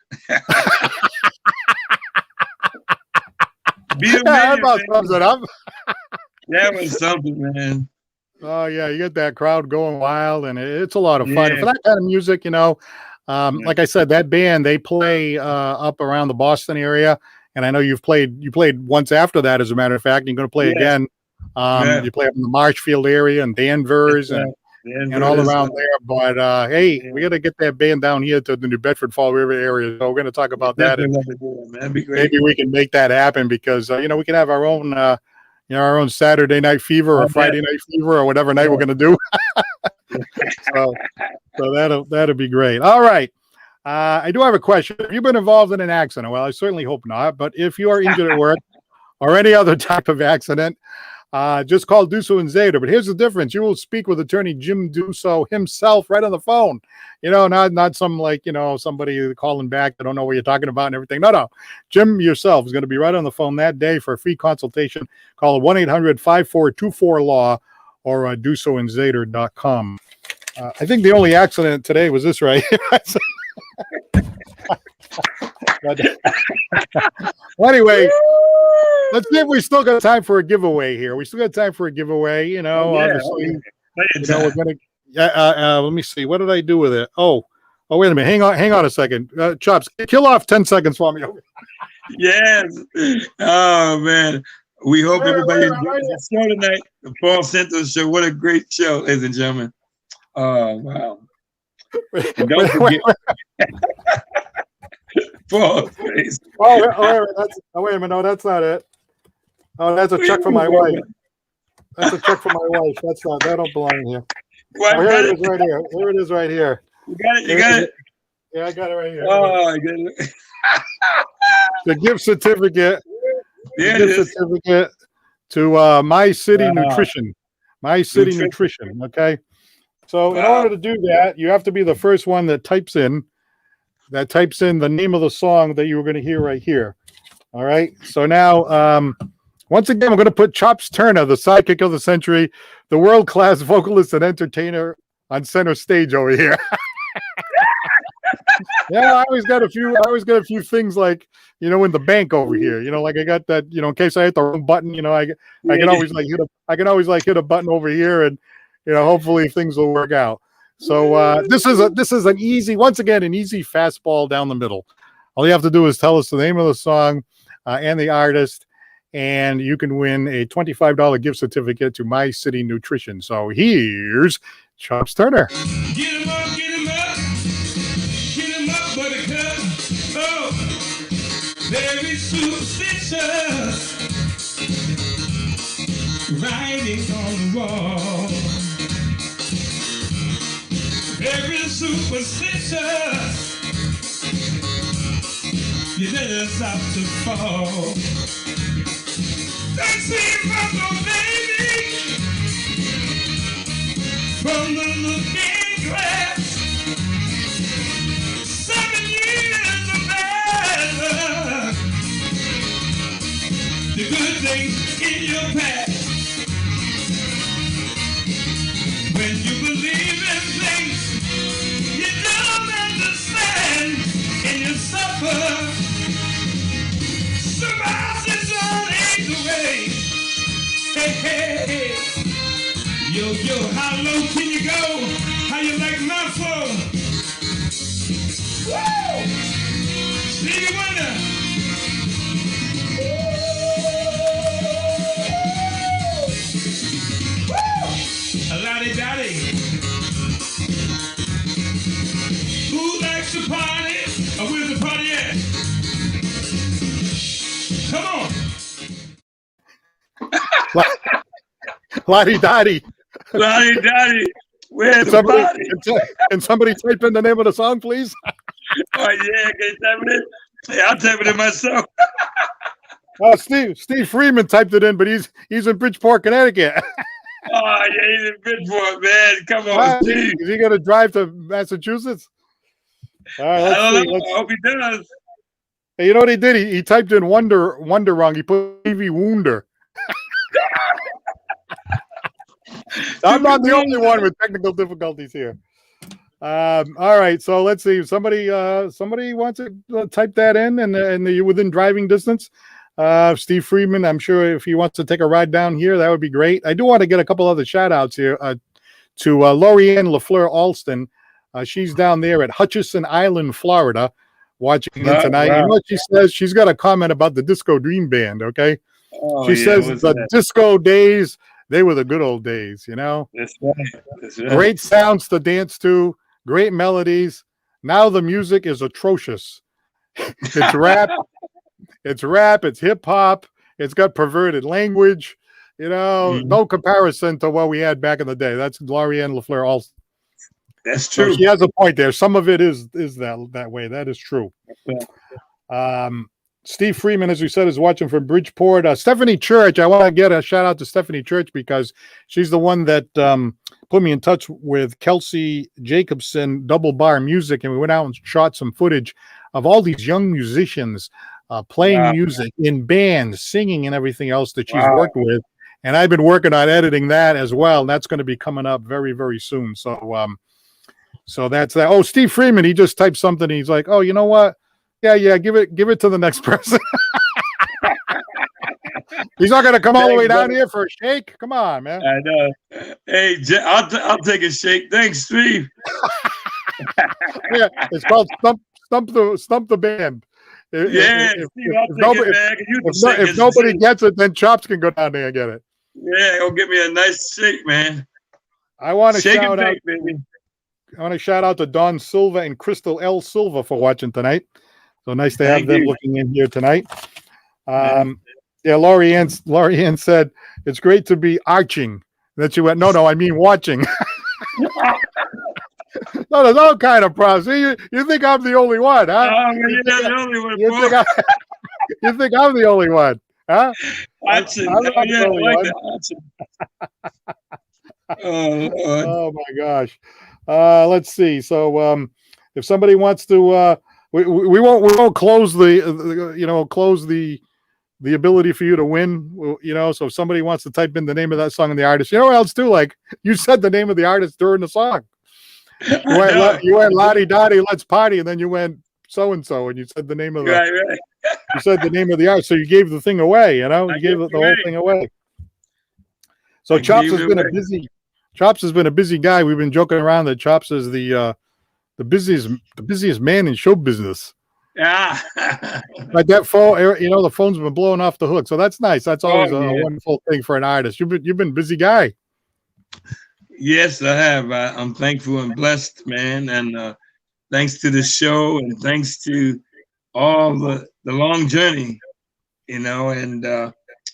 C: That about sums it up.
D: That was something, man.
C: Oh, yeah, you get that crowd going wild, and it's a lot of fun. For that kind of music, like I said, that band, they play up around the Boston area, and I know you played once after that, as a matter of fact, and you're going to play again. You play up in the Marshfield area and Danvers and all around there. But, hey, we got to get that band down here to the New Bedford Fall River area, so we're going to talk about that. And
D: that'd be great.
C: maybe we can make that happen because, we can have our own our own Saturday Night Fever or Friday Night Fever or whatever night we're going to do. so that'll be great. All right. I do have a question. Have you been involved in an accident? Well, I certainly hope not. But if you are injured at work or any other type of accident, just call Dusso and Zader. But here's the difference. You will speak with attorney Jim Dusso himself right on the phone. Not some somebody calling back that don't know what you're talking about and everything. No. Jim yourself is going to be right on the phone that day for a free consultation. Call 1-800-5424-LAW or DussoandZader.com. I think the only accident today was this right here. Well, anyway, let's see if we still got time for a giveaway here. We still got time for a giveaway, obviously. We're gonna let me see. What did I do with it? Oh, wait a minute. Hang on a second. Chops, kill off 10 seconds for me.
D: Yes. Oh man. We hope everybody enjoys the show tonight. The Paul Santos Show. What a great show, ladies and gentlemen. Oh wow. And don't forget Paul's face.
C: Wait a minute. No, that's not it. Oh, that's a check for my wife. That's a check for my wife. That don't belong here. Here it is right here. Here it is right here.
D: You got it? You got it?
C: Yeah, I got it right here.
D: Oh, I got it.
C: The gift certificate.
D: Yeah,
C: gift certificate to My City Nutrition. My City Nutrition. Okay. So in order to do that, you have to be the first one that types in the name of the song that you were going to hear right here. All right. So now, once again, I'm going to put Chops Turner, the sidekick of the century, the world-class vocalist and entertainer, on center stage over here. Yeah, I always got a few things like, in the bank over here. Like I got that, in case I hit the wrong button, I can always hit a button over here and hopefully things will work out. So this is an easy, once again, an easy fastball down the middle. All you have to do is tell us the name of the song and the artist, and you can win a $25 gift certificate to My City Nutrition. So here's Chops Turner.
A: Get him up, get him up. Get him up, buttercup. Oh, very superstitious. Writing on the wall. Very superstitious. You just have to fall. Don't see my baby from the looking glass. 7 years of bad luck. The good things in your past. When you believe in things you don't understand and you suffer. Somebody's on the way. Hey, hey, hey. Yo, how low can you go? How you like my flow? Woo! Stevie Wonder. Woo! A lottie-dottie. Who likes to party? Or where's the party at? Come on.
C: Lottie-dottie.
D: Lottie-dottie. Where's the party?
C: Can somebody type in the name of the song, please?
D: Oh, yeah, can you type it in? Hey, I'll type it in myself.
C: Steve Freeman typed it in, but he's in Bridgeport, Connecticut.
D: Oh, yeah, he's in Bridgeport, man. Come on, Steve.
C: Is he going to drive to Massachusetts? All right,
D: I don't know. I hope he does.
C: Hey, you know what he did? He typed in wonder wrong. He put Stevie Wonder. I'm not the only one with technical difficulties here. All right, so let's see. Somebody wants to type that in, and you're within driving distance. Steve Freeman, I'm sure if he wants to take a ride down here, that would be great. I do want to get a couple other shout outs here to Lorianne LaFleur Alston. She's down there at Hutchinson Island, Florida, watching it tonight. Wow. You know what she says? She's got a comment about the Disco Dream Band, okay? Oh, she says the disco days, they were the good old days, you know?
D: That's right. That's right.
C: Great sounds to dance to, great melodies. Now the music is atrocious. It's rap. It's hip hop. It's got perverted language. You know, no comparison to what we had back in the day. That's Lorianne LaFleur also.
D: That's true.
C: So she has a point there. Some of it is that way. That is true. Steve Freeman, as we said, is watching from Bridgeport. Stephanie Church, I want to get a shout out to Stephanie Church because she's the one that put me in touch with Kelsey Jacobson, Double Bar Music, and we went out and shot some footage of all these young musicians playing music in bands, singing, and everything else that she's worked with. And I've been working on editing that as well, and that's going to be coming up very, very soon. So that's that. Oh, Steve Freeman, he just typed something. He's like, oh, you know what? Yeah, give it to the next person. He's not going to come all the way down here for a shake. Come on, man.
D: I know. Hey, I'll take a shake. Thanks, Steve.
C: Yeah, it's called Stump the Band. If nobody gets it, then Chops can go down there and get it.
D: Yeah, go get me a nice shake, man.
C: I want to
D: shout out, baby.
C: I want to shout out to Don Silva and Crystal L. Silva for watching tonight. So nice to have them looking in here tonight. Lorianne said it's great to be arching. Then she went, no, I mean watching. No, there's all kind of problems. See, you think I'm the only one, huh?
D: You're the only one.
C: You think I'm the only one, huh? Oh my gosh. Let's see. So if somebody wants to we won't close the ability for you to win, so if somebody wants to type in the name of that song and the artist, you know what else too? Like you said the name of the artist during the song. You went Lottie Dottie, let's party, and then you went so and so, and you said the name of the you said the name of the artist, so you gave the thing away. You gave the whole thing away. So Chops has been a busy. Chops has been a busy guy. We've been joking around that Chops is the busiest man in show business.
D: Yeah.
C: Like that phone, the phone's been blowing off the hook, so that's nice. That's always
D: Oh, yeah.
C: a wonderful thing for an artist. You've been a busy guy.
D: Yes, I have. I'm thankful and blessed, man. And thanks to the show and thanks to all the long journey, and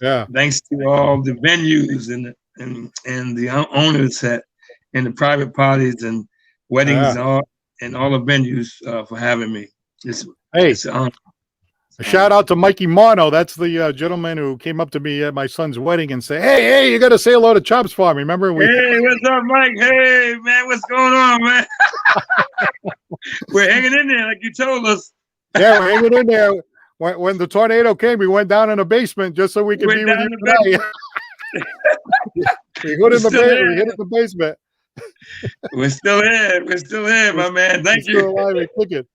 C: Yeah.
D: thanks to all the venues and the owners and the private parties and weddings and all the venues for having me. It's an honor.
C: A shout out to Mikey Mono. That's the gentleman who came up to me at my son's wedding and said, "Hey, you got to say hello to Chops for me." Remember?
D: Hey, what's up, Mike? Hey, man, what's going on, man? We're hanging in there like you told us.
C: Yeah, we're hanging in there. When the tornado came, we went down in the basement just so we could be with you tonight. We hid in the basement.
D: We're still here. We're still here, my man. Thank you.
C: Still alive and kicking.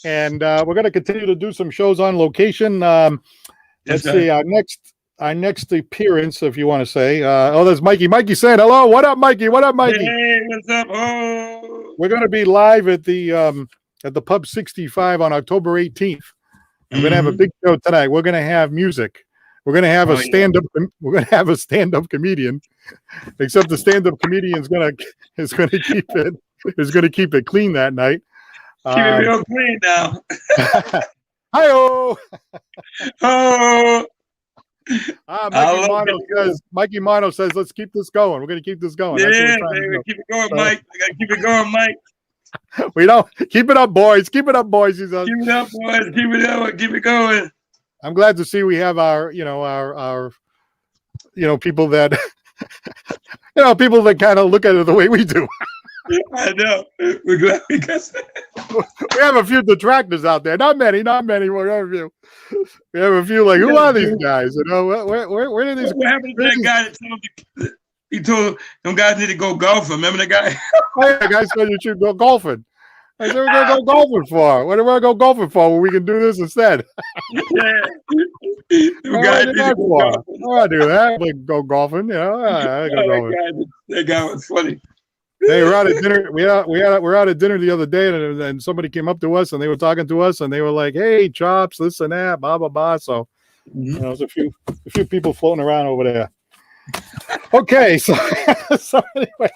C: And we're going to continue to do some shows on location. Let's see our next appearance, if you want to say. There's Mikey. Mikey saying hello. What up, Mikey? What up, Mikey?
D: Hey, what's up? Oh,
C: we're going to be live at the Pub 65 on October 18th. We're going to have a big show tonight. We're going to have music. We're going to have a stand-up. We're going to have a stand-up comedian. Except the stand-up comedian is going to keep it clean that night.
D: Keep it real clean now.
C: Hi-oh!
D: Oh!
C: Mikey Mono says, let's keep this going. We're going to keep this going.
D: Yeah, baby. Keep it going, Mike. I got to keep it going, Mike.
C: We don't keep it up, boys. Keep it up, boys. He says.
D: Keep it up, boys. Keep it up. Keep it going.
C: I'm glad to see we have our people that people that kind of look at it the way we do.
D: I know. We're glad because
C: we have a few detractors out there. Not many. We have a few. We have a few like, who are these guys? Where did these?
D: What happened to that guy that told him he told them guys need to go golfing? Remember the guy?
C: The guy said you should go golfing. I said, we're going to go golfing for? What do we go golfing for when we can do this instead?
D: Yeah.
C: I do that. Like, go golfing, I go golfing.
D: That guy was funny.
C: Hey, we're out at dinner. We're out at dinner the other day, and somebody came up to us and they were talking to us and they were like, "Hey, Chops, this and that, blah blah blah." So, there's a few people floating around over there. Okay, so anyway,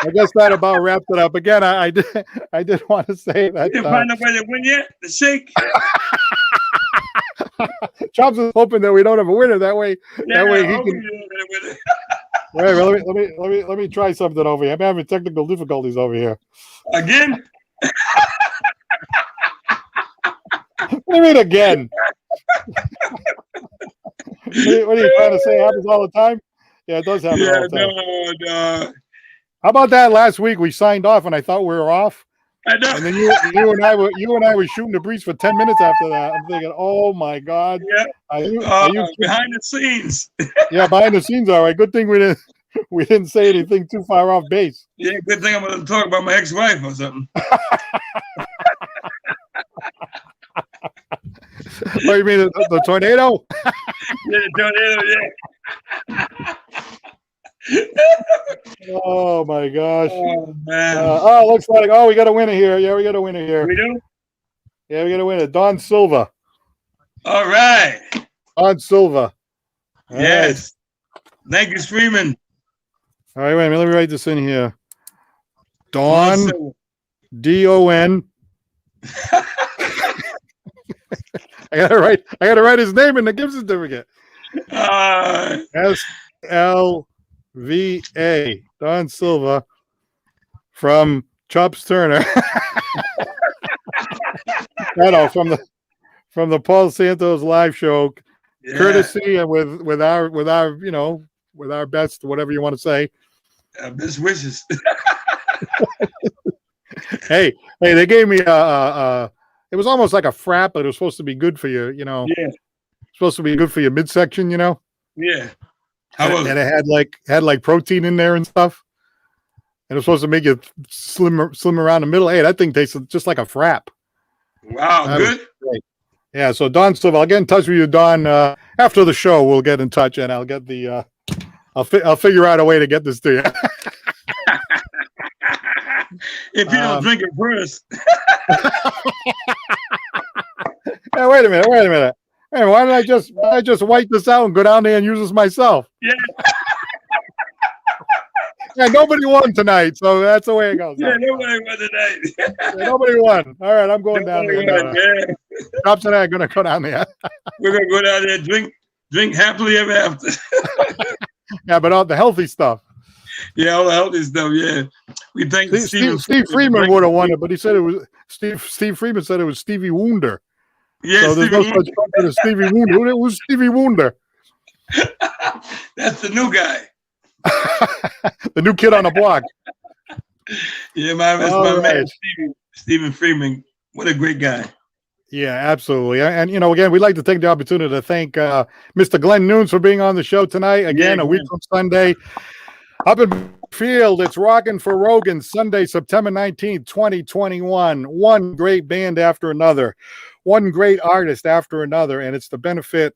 C: I guess that about wraps it up. Again, I did want to say that.
D: You didn't find nobody to win yet? The shake.
C: Chops is hoping that we don't have a winner. That way he can. Wait, let me try something over here. I'm having technical difficulties over here.
D: Again?
C: What do you mean again? What are you trying to say? It happens all the time? Yeah, it does happen all the time.
D: No.
C: How about that last week? We signed off and I thought we were off.
D: I know.
C: And then you and I were shooting the breeze for 10 minutes after that. I'm thinking, oh my God.
D: Yeah.
C: Are you
D: behind the scenes.
C: Yeah, behind the scenes, all right. Good thing we didn't say anything too far off base.
D: Yeah, good thing I'm gonna talk about my ex-wife or something.
C: What, you mean the tornado?
D: Yeah, the tornado, yeah.
C: Oh my gosh.
D: Oh man.
C: Looks like we got a winner here. Yeah, we got a winner here.
D: We do?
C: Yeah, we got a winner. Don Silva.
D: All right.
C: Don Silva. All
D: yes. Right. Thank you, Freeman.
C: All right, wait a minute. Let me write this in here. Don D-O-N. I gotta write his name in the gift certificate. S-L-V-A. Don Silva from Chops Turner. from the Paul Santos live show, courtesy and with our best, whatever you want to say.
D: Best wishes.
C: Hey, they gave me it was almost like a frap, but it was supposed to be good for you, Yeah. Supposed to be good for your midsection,
D: Yeah.
C: And it had like protein in there and stuff. And it was supposed to make you slim around the middle. Hey, that thing tasted just like a frap.
D: Wow, good.
C: Yeah, so Don Silva, I'll get in touch with you, Don. After the show, we'll get in touch and I'll get the I'll figure out a way to get this to you.
D: If you don't drink it first.
C: Hey, wait a minute. Hey, why did I just wipe this out and go down there and use this myself?
D: Yeah.
C: Yeah, nobody won tonight, so that's the way it goes.
D: Yeah, nobody won tonight.
C: Yeah, nobody won. All right, I'm going down there.
D: Yeah.
C: Chops and I are going to go down there.
D: We're gonna go down there and drink happily ever after.
C: Yeah, but all the healthy stuff.
D: Yeah, all the healthy stuff. Yeah, we thank
C: Steve Freeman would have won it, but he said it was Steve Freeman said it was Stevie Wonder.
D: Yeah,
C: so there's no such thing as Stevie Wonder. It was Stevie Wonder.
D: That's the new guy.
C: The new kid on the block.
D: Yeah, that's my man, Stephen Freeman. What a great guy.
C: Yeah, absolutely. And, again, we'd like to take the opportunity to thank Mr. Glen Nunes for being on the show tonight. Again, a week from Sunday. Up in Field, it's Rockin' for Rogan, Sunday, September 19th, 2021. One great band after another. One great artist after another. And it's to benefit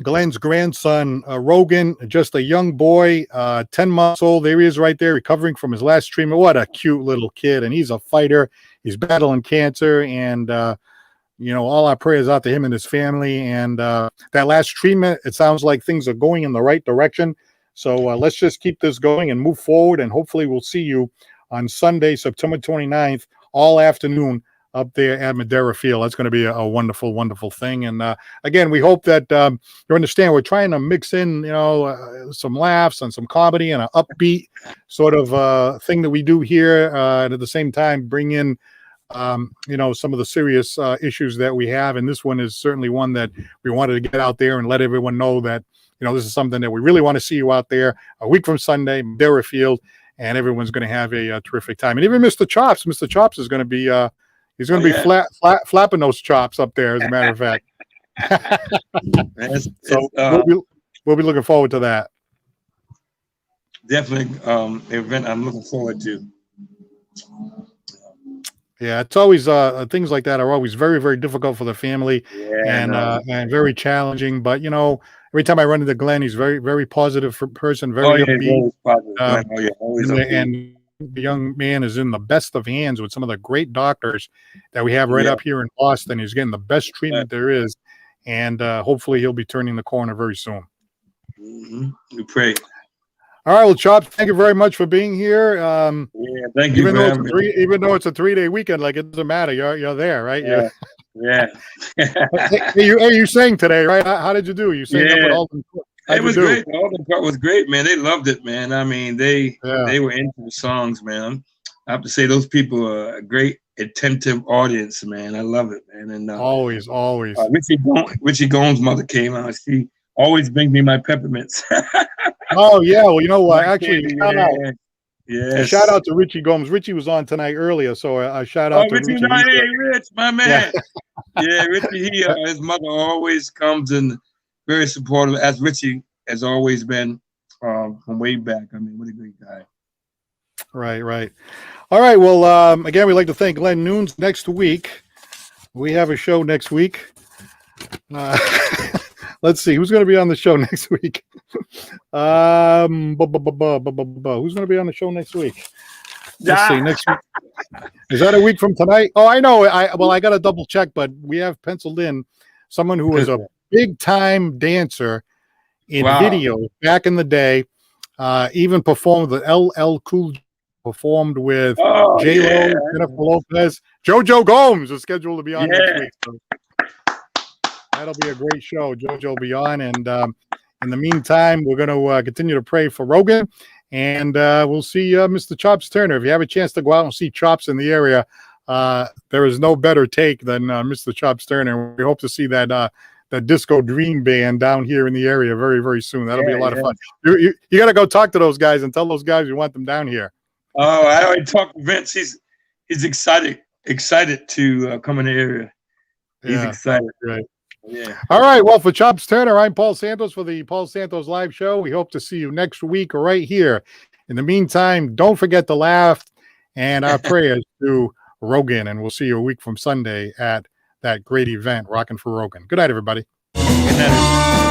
C: Glen's grandson, Rogan, just a young boy, 10 months old. There he is right there, recovering from his last treatment. What a cute little kid. And he's a fighter. He's battling cancer. And, all our prayers out to him and his family. And that last treatment, it sounds like things are going in the right direction. So let's just keep this going and move forward. And hopefully we'll see you on Sunday, September 29th, all afternoon up there at Madera Field. That's going to be a wonderful, wonderful thing. And again, we hope that you understand we're trying to mix in, some laughs and some comedy and an upbeat sort of thing that we do here. And at the same time, bring in, some of the serious issues that we have. And this one is certainly one that we wanted to get out there and let everyone know that, this is something that we really want to see you out there a week from Sunday, Madera Field, and everyone's going to have a terrific time. And even Mr. Chops is going to be, he's going to be flapping those chops up there, as a matter of fact. So we'll be looking forward to that.
D: Definitely event I'm looking forward to.
C: Yeah, it's always things like that are always very, very difficult for the family and very challenging. But every time I run into Glen, he's very, very positive person, very upbeat. And the young man is in the best of hands with some of the great doctors that we have right up here in Boston. He's getting the best treatment there is, and hopefully he'll be turning the corner very soon.
D: Mm-hmm. We pray.
C: All right, well, Chops, thank you very much for being here.
D: Thank you.
C: Even though it's a 3-day weekend, like it doesn't matter. You're there, right?
D: Yeah.
C: Hey, you sang today, right? How did you do? You sang up at Alden Court.
D: It was great. Alden Court was great, man. They loved it, man. I mean, they were into the songs, man. I have to say, those people are a great, attentive audience, man. I love it, man. And
C: always.
D: Richie Gomes' mother came out. She always brings me my peppermints.
C: Oh yeah, well, you know what? Actually, shout out to Richie Gomes. Richie was on tonight earlier, so a shout out to Richie.
D: Hey, Rich, my man. Yeah, Richie. His mother always comes and very supportive, as Richie has always been from way back. I mean, what a great guy.
C: Right. All right. Well, again, we'd like to thank Glen Nunes. Next week, we have a show next week. Let's see who's going to be on the show next week. Who's going to be on the show next week? Let's see. Next week. Is that a week from tonight? Oh, I know. I got to double check, but we have penciled in someone who was a big time dancer in video back in the day. Even performed with LL Cool J, performed with J-Lo, Jennifer Lopez. JoJo Gomes is scheduled to be on next week. So that'll be a great show. JoJo will be on. And in the meantime, we're going to continue to pray for Rogan. And we'll see Mr. Chops Turner. If you have a chance to go out and see Chops in the area, there is no better take than Mr. Chops Turner. We hope to see that Disco Dream Band down here in the area very, very soon. That'll be a lot of fun. You got to go talk to those guys and tell those guys you want them down here.
D: Oh, I already talked to Vince. He's excited to come in the area. He's excited.
C: Right. Yeah. All right. Well, for Chops Turner, I'm Paul Santos for the Paul Santos Live Show. We hope to see you next week right here. In the meantime, don't forget to laugh and our prayers to Rogan. And we'll see you a week from Sunday at that great event, Rockin' for Rogan. Good night, everybody.
D: Good night.